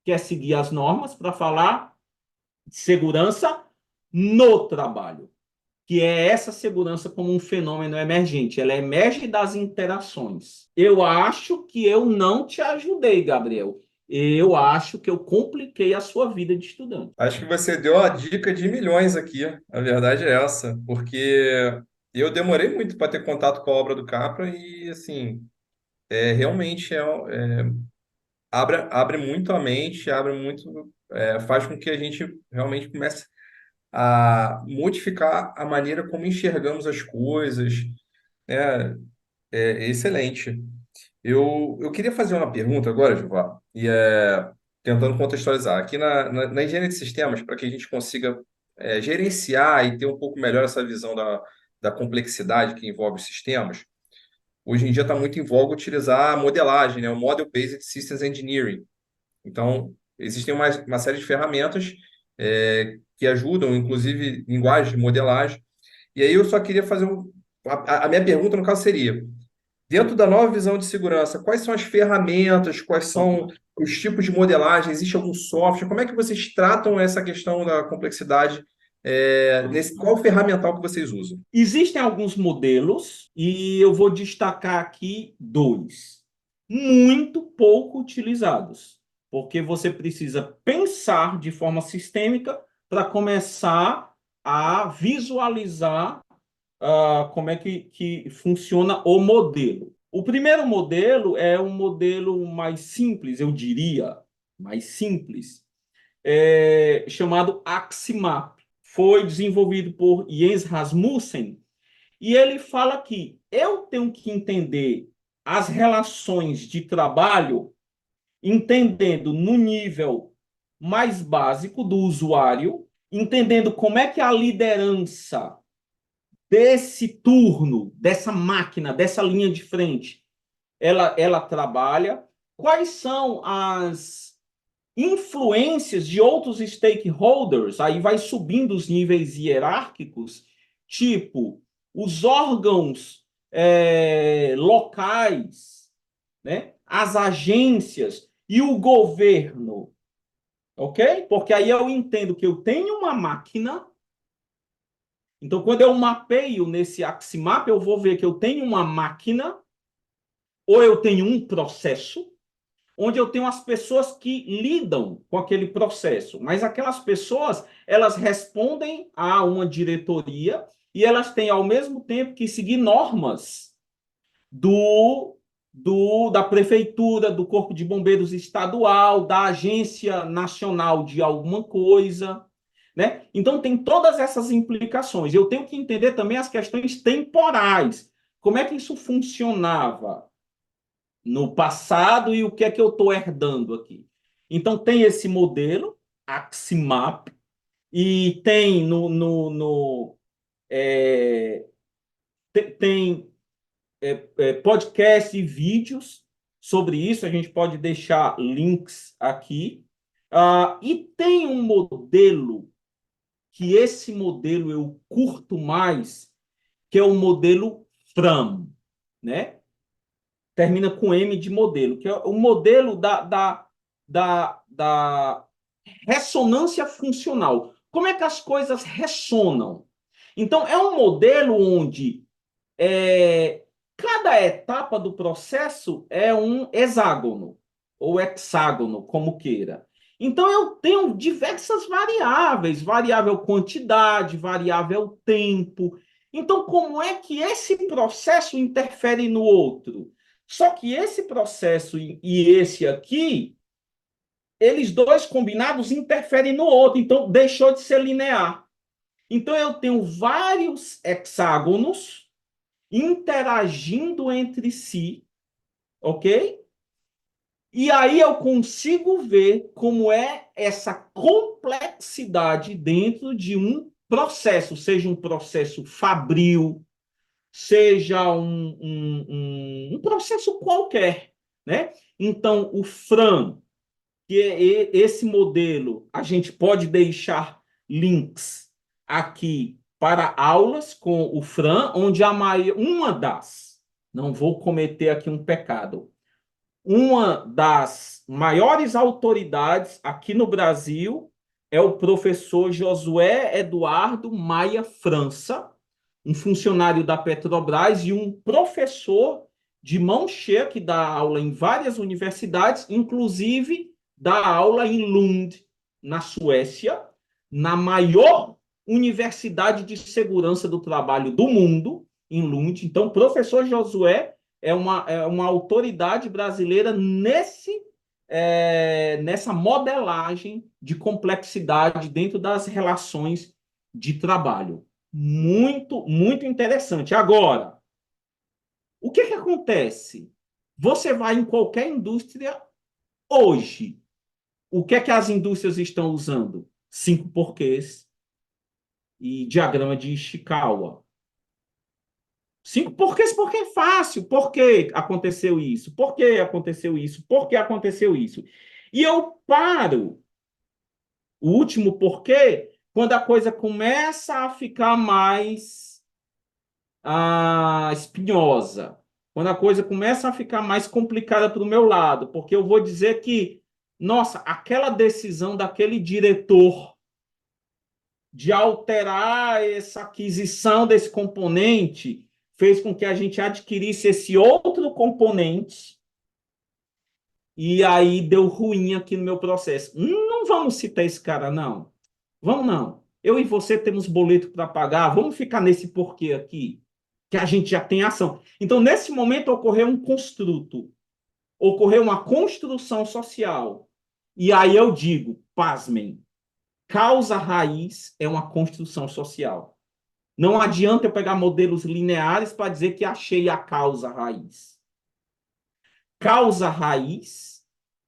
[SPEAKER 3] que é seguir as normas, para falar de segurança no trabalho, que é essa segurança como um fenômeno emergente. Ela emerge das interações. Eu acho que eu não te ajudei, Gabriel. Eu acho que eu compliquei a sua vida de estudante.
[SPEAKER 4] Acho que você deu a dica de milhões aqui. A verdade é essa, porque eu demorei muito para ter contato com a obra do Capra e, assim, realmente abre muito a mente, abre muito, faz com que a gente realmente comece a modificar a maneira como enxergamos as coisas, né? É excelente. Eu queria fazer uma pergunta agora, Gilvar, tentando contextualizar. Aqui na engenharia de sistemas, para que a gente consiga gerenciar e ter um pouco melhor essa visão da complexidade que envolve os sistemas, hoje em dia está muito em voga utilizar a modelagem, né? O Model-Based Systems Engineering. Então, existem uma série de ferramentas que ajudam, inclusive linguagens de modelagem. E aí eu só queria fazer a minha pergunta, no caso, seria: dentro da nova visão de segurança, quais são as ferramentas, quais são os tipos de modelagem? Existe algum software? Como é que vocês tratam essa questão da complexidade? Qual o ferramental que vocês usam?
[SPEAKER 3] Existem alguns modelos e eu vou destacar aqui dois, muito pouco utilizados, porque você precisa pensar de forma sistêmica para começar a visualizar como é que funciona o modelo. O primeiro modelo é um modelo mais simples, eu diria, mais simples. chamado Aximap. Foi desenvolvido por Jens Rasmussen, e ele fala que eu tenho que entender as relações de trabalho, entendendo no nível mais básico do usuário, entendendo como é que a liderança desse turno, dessa máquina, dessa linha de frente, ela trabalha, quais são as influências de outros stakeholders, aí vai subindo os níveis hierárquicos, tipo os órgãos locais, né? As agências e o governo, ok? Porque aí eu entendo que eu tenho uma máquina. Então, quando eu mapeio nesse Aximap, eu vou ver que eu tenho uma máquina ou eu tenho um processo onde eu tenho as pessoas que lidam com aquele processo. Mas aquelas pessoas, elas respondem a uma diretoria e elas têm, ao mesmo tempo, que seguir normas da prefeitura, do Corpo de Bombeiros Estadual, da Agência Nacional de alguma coisa, né? Então, tem todas essas implicações. Eu tenho que entender também as questões temporais. Como é que isso funcionava no passado e o que é que eu estou herdando aqui? Então, tem esse modelo, Aximap, e tem tem podcast e vídeos sobre isso, a gente pode deixar links aqui. E tem um modelo, que esse modelo eu curto mais, que é o modelo FRAM, né? Termina com M de modelo, que é o modelo da ressonância funcional. Como é que as coisas ressonam? Então, é um modelo onde cada etapa do processo é um hexágono, ou hexágono, como queira. Então, eu tenho diversas variáveis, variável quantidade, variável tempo. Então, como é que esse processo interfere no outro? Só que esse processo e esse aqui, eles dois combinados interferem no outro, então deixou de ser linear. Então, eu tenho vários hexágonos interagindo entre si, ok? E aí eu consigo ver como é essa complexidade dentro de um processo, seja um processo fabril, seja um processo qualquer, né? Então, o FRAM, que é esse modelo, a gente pode deixar links aqui para aulas com o Fran, onde não vou cometer aqui um pecado, uma das maiores autoridades aqui no Brasil é o professor Josué Eduardo Maia França, um funcionário da Petrobras e um professor de mão cheia que dá aula em várias universidades, inclusive dá aula em Lund, na Suécia, na maior universidade de segurança do trabalho do mundo, em Lund. Então, o professor Josué é uma autoridade brasileira nessa modelagem de complexidade dentro das relações de trabalho. Muito, muito interessante. Agora, o que acontece? Você vai em qualquer indústria hoje. O que é que as indústrias estão usando? 5 porquês e diagrama de Ishikawa. 5 porquês porque é fácil. Por que aconteceu isso? Por que aconteceu isso? Por que aconteceu isso? E eu paro o último porquê quando a coisa começa a ficar mais espinhosa. Quando a coisa começa a ficar mais complicada para o meu lado. Porque eu vou dizer que, nossa, aquela decisão daquele diretor de alterar essa aquisição desse componente fez com que a gente adquirisse esse outro componente e aí deu ruim aqui no meu processo. Não vamos citar esse cara, não. Vamos não. Eu e você temos boleto para pagar, vamos ficar nesse porquê aqui, que a gente já tem ação. Então, nesse momento, ocorreu um construto, ocorreu uma construção social. E aí eu digo, pasmem, causa raiz é uma construção social. Não adianta eu pegar modelos lineares para dizer que achei a causa raiz. Causa raiz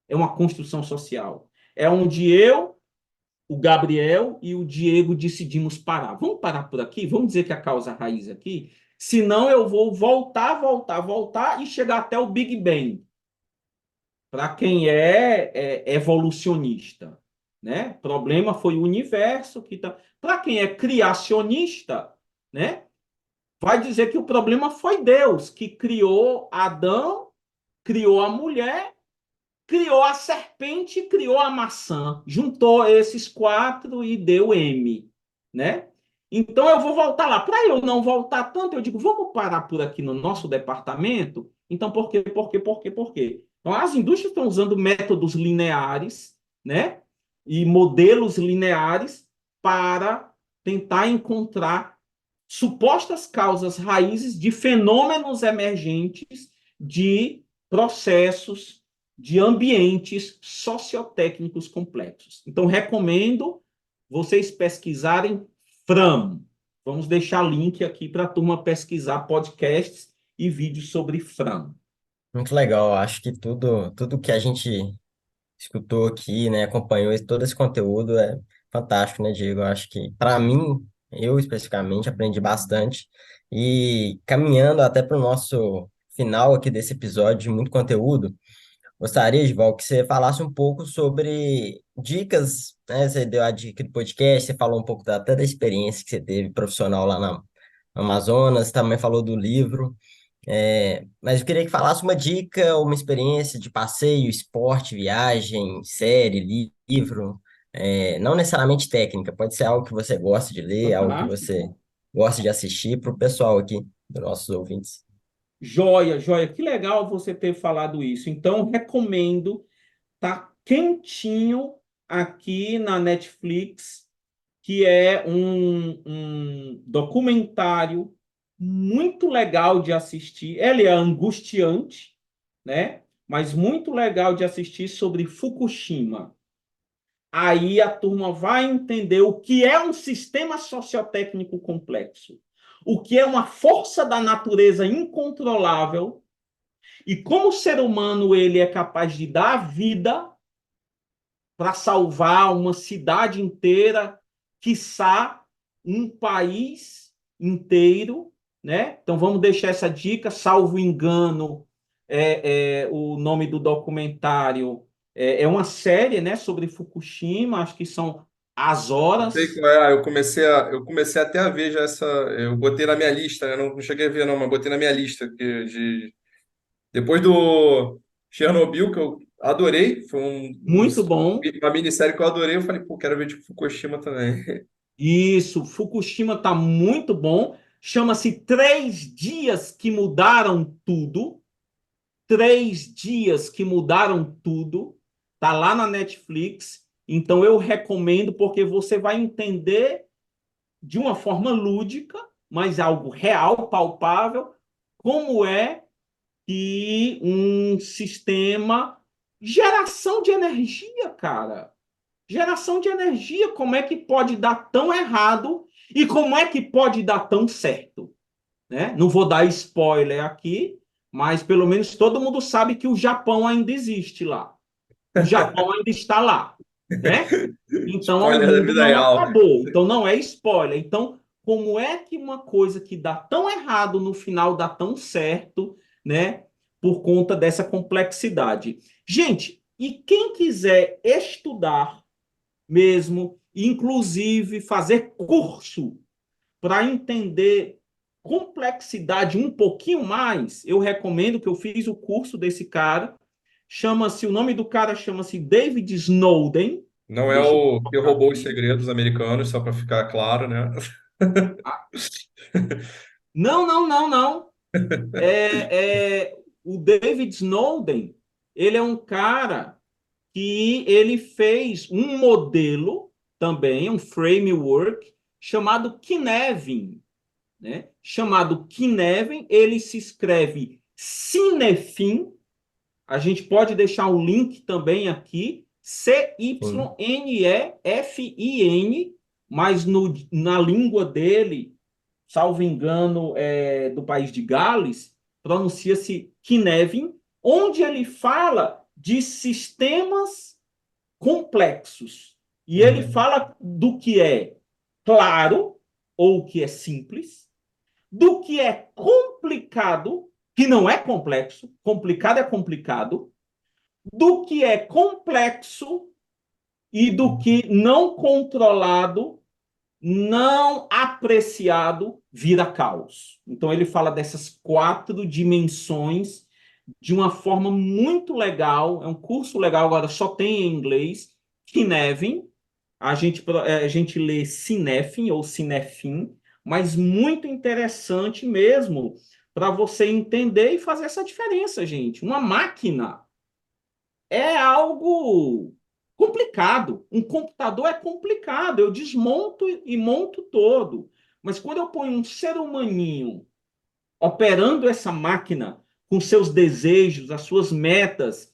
[SPEAKER 3] é uma construção social. É onde eu, o Gabriel e o Diego decidimos parar. Vamos parar por aqui? Vamos dizer que a causa raiz aqui? Senão eu vou voltar e chegar até o Big Bang. Para quem é evolucionista, né? O problema foi o universo que tá. Para quem é criacionista, né? Vai dizer que o problema foi Deus que criou Adão, criou a mulher, criou a serpente, criou a maçã, juntou esses quatro e deu M, né? Então eu vou voltar lá. Para eu não voltar tanto, eu digo, vamos parar por aqui no nosso departamento? Então, por quê? Então, as indústrias estão usando métodos lineares, né? E modelos lineares para tentar encontrar supostas causas raízes de fenômenos emergentes de processos de ambientes sociotécnicos complexos. Então, recomendo vocês pesquisarem FRAM. Vamos deixar link aqui para a turma pesquisar podcasts e vídeos sobre FRAM.
[SPEAKER 2] Muito legal. Acho que tudo que a gente escutou aqui, né, acompanhou todo esse conteúdo é fantástico, né, Diego? Acho que, para mim, eu especificamente aprendi bastante. E caminhando até para o nosso final aqui desse episódio de muito conteúdo, gostaria, Edval, que você falasse um pouco sobre dicas, né? Você deu a dica do podcast, você falou um pouco até da experiência que você teve profissional lá na Amazonas, também falou do livro. Mas eu queria que falasse uma dica, uma experiência de passeio, esporte, viagem, série, livro, não necessariamente técnica, pode ser algo que você gosta de ler, algo que você
[SPEAKER 3] Fantástico.
[SPEAKER 2] gosta de assistir para o pessoal aqui, dos nossos ouvintes.
[SPEAKER 3] Joia, joia. Que legal você ter falado isso. Então, recomendo. Tá quentinho aqui na Netflix, que é um documentário muito legal de assistir. Ele é angustiante, né? Mas muito legal de assistir sobre Fukushima. Aí a turma vai entender o que é um sistema sociotécnico complexo, o que é uma força da natureza incontrolável e como o ser humano ele é capaz de dar vida para salvar uma cidade inteira, quiçá um país inteiro, né? Então vamos deixar essa dica, salvo engano, o nome do documentário é uma série, né, sobre Fukushima, acho que são As
[SPEAKER 4] Sei
[SPEAKER 3] Horas.
[SPEAKER 4] qual é, eu comecei até a ver já essa, eu botei na minha lista, né? Não cheguei a ver não, mas botei na minha lista depois do Chernobyl que eu adorei, foi
[SPEAKER 3] Muito bom.
[SPEAKER 4] uma minissérie que eu adorei, eu falei, pô, quero ver de Fukushima também.
[SPEAKER 3] Isso, Fukushima está muito bom. Chama-se Três Dias que Mudaram Tudo. Três Dias que Mudaram Tudo. Tá lá na Netflix. Então eu recomendo porque você vai entender de uma forma lúdica, mas algo real, palpável, como é que um sistema geração de energia, cara. Geração de energia, como é que pode dar tão errado e como é que pode dar tão certo, né? Não vou dar spoiler aqui, mas pelo menos todo mundo sabe que o Japão ainda existe lá. O Japão ainda está lá, né? Então, o
[SPEAKER 4] Spoiler da
[SPEAKER 3] mundo
[SPEAKER 4] vida
[SPEAKER 3] não
[SPEAKER 4] real.
[SPEAKER 3] acabou. Então, não é spoiler. Então, como é que uma coisa que dá tão errado no final dá tão certo, né? Por conta dessa complexidade. Gente, e quem quiser estudar mesmo, inclusive fazer curso para entender complexidade um pouquinho mais, eu recomendo que eu fiz o curso desse cara. O nome do cara chama-se David Snowden.
[SPEAKER 4] Não é
[SPEAKER 3] Deixa eu
[SPEAKER 4] o que
[SPEAKER 3] colocar
[SPEAKER 4] roubou os
[SPEAKER 3] aqui.
[SPEAKER 4] segredos americanos, só para ficar claro, né?
[SPEAKER 3] Não, não, não, não. O David Snowden, ele é um cara que ele fez um modelo também, um framework chamado Kinevin, né? Chamado Kinevin, ele se escreve Cinefin. A gente pode deixar um link também aqui,
[SPEAKER 2] Sim.
[SPEAKER 3] Cynefin, mas na língua dele, salvo engano, do país de Gales, pronuncia-se Cynefin, onde ele fala de sistemas complexos. E ele fala do que é claro, ou que é simples, do que é complicado, que não é complexo, complicado é complicado, do que é complexo e do que não controlado, não apreciado, vira caos. Então ele fala dessas 4 dimensões de uma forma muito legal. É um curso legal, agora só tem em inglês. Cynefin, a gente lê Cinefin ou Cinefin, mas muito interessante mesmo para você entender e fazer essa diferença, gente. Uma máquina é algo complicado. Um computador é complicado. Eu desmonto e monto todo. Mas quando eu ponho um ser humaninho operando essa máquina com seus desejos, as suas metas,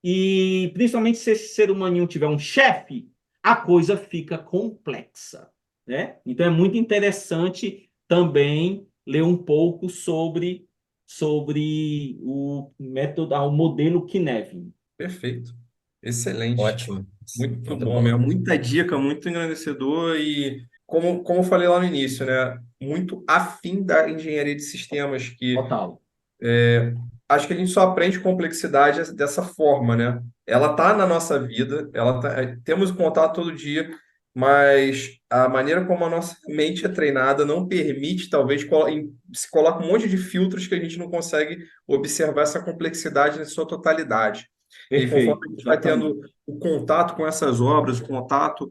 [SPEAKER 3] e principalmente se esse ser humaninho tiver um chefe, a coisa fica complexa, né? Então é muito interessante também ler um pouco sobre o método, o modelo Cynefin.
[SPEAKER 4] Perfeito. Excelente.
[SPEAKER 2] Ótimo.
[SPEAKER 4] Muito
[SPEAKER 2] Muito
[SPEAKER 4] bom
[SPEAKER 2] bom.
[SPEAKER 4] mesmo. Muita dica, muito engrandecedor e, como eu falei lá no início, né? Muito afim da engenharia de sistemas, que
[SPEAKER 3] Total.
[SPEAKER 4] acho que a gente só aprende complexidade dessa forma, né? Ela tá na nossa vida, temos contato todo dia, mas a maneira como a nossa mente é treinada não permite, talvez, se coloca um monte de filtros que a gente não consegue observar essa complexidade na sua totalidade. E aí, conforme a
[SPEAKER 3] Perfeito,
[SPEAKER 4] gente vai tendo
[SPEAKER 3] exatamente.
[SPEAKER 4] o contato com essas obras, o contato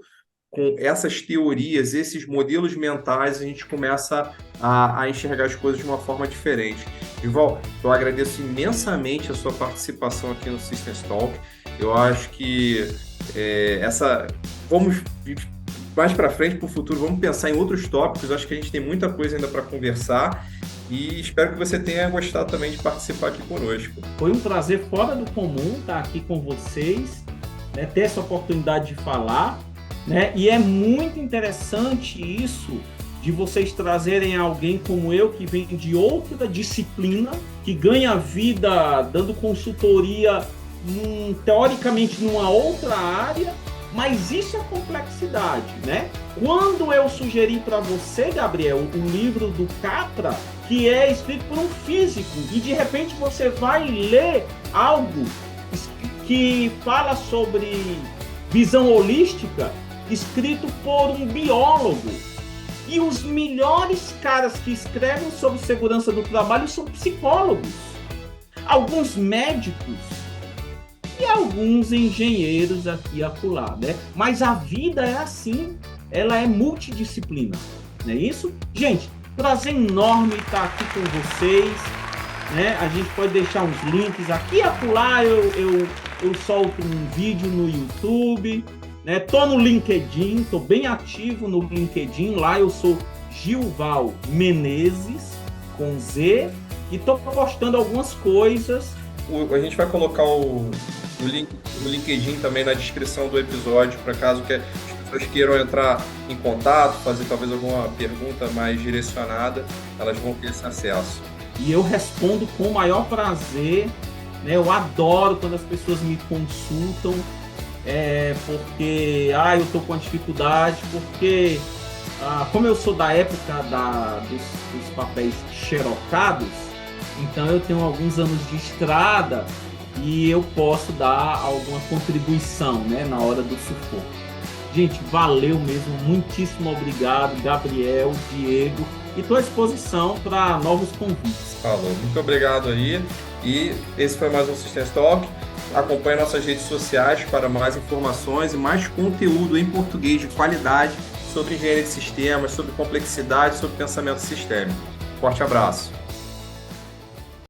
[SPEAKER 4] com essas teorias, esses modelos mentais, a gente começa a enxergar as coisas de uma forma diferente. Ival, eu agradeço imensamente a sua participação aqui no Systems Talk. Eu acho que vamos mais para frente, para o futuro, vamos pensar em outros tópicos. Eu acho que a gente tem muita coisa ainda para conversar e espero que você tenha gostado também de participar aqui conosco.
[SPEAKER 3] Foi um prazer fora do comum estar aqui com vocês, né, ter essa oportunidade de falar, né? E é muito interessante isso de vocês trazerem alguém como eu, que vem de outra disciplina, que ganha vida dando consultoria, teoricamente, numa outra área, mas isso é complexidade, né? Quando eu sugeri para você, Gabriel, o livro do Capra, que é escrito por um físico, e de repente você vai ler algo que fala sobre visão holística, escrito por um biólogo. E os melhores caras que escrevem sobre segurança do trabalho são psicólogos, alguns médicos e alguns engenheiros aqui e acolá, né? Mas a vida é assim, ela é multidisciplinar, não é isso? Gente, prazer enorme estar aqui com vocês, né? A gente pode deixar uns links aqui e acolá, eu solto um vídeo no YouTube, né? Tô no LinkedIn, tô bem ativo no LinkedIn, lá eu sou Gilval Menezes, com Z, e tô postando algumas coisas.
[SPEAKER 4] A gente vai colocar o LinkedIn também na descrição do episódio, para caso que as pessoas queiram entrar em contato, fazer talvez alguma pergunta mais direcionada, elas vão ter esse acesso.
[SPEAKER 3] E eu respondo com o maior prazer, né? Eu adoro quando as pessoas me consultam, porque eu tô com uma dificuldade, porque como eu sou da época dos papéis xerocados, então eu tenho alguns anos de estrada e eu posso dar alguma contribuição, né, na hora do sufoco. Gente, valeu mesmo, muitíssimo obrigado, Gabriel, Diego, e estou à disposição para novos convites.
[SPEAKER 4] Falou, muito obrigado aí. E esse foi mais um Systems Talk. Acompanhe nossas redes sociais para mais informações e mais conteúdo em português de qualidade sobre engenharia de sistemas, sobre complexidade, sobre pensamento sistêmico. Forte abraço.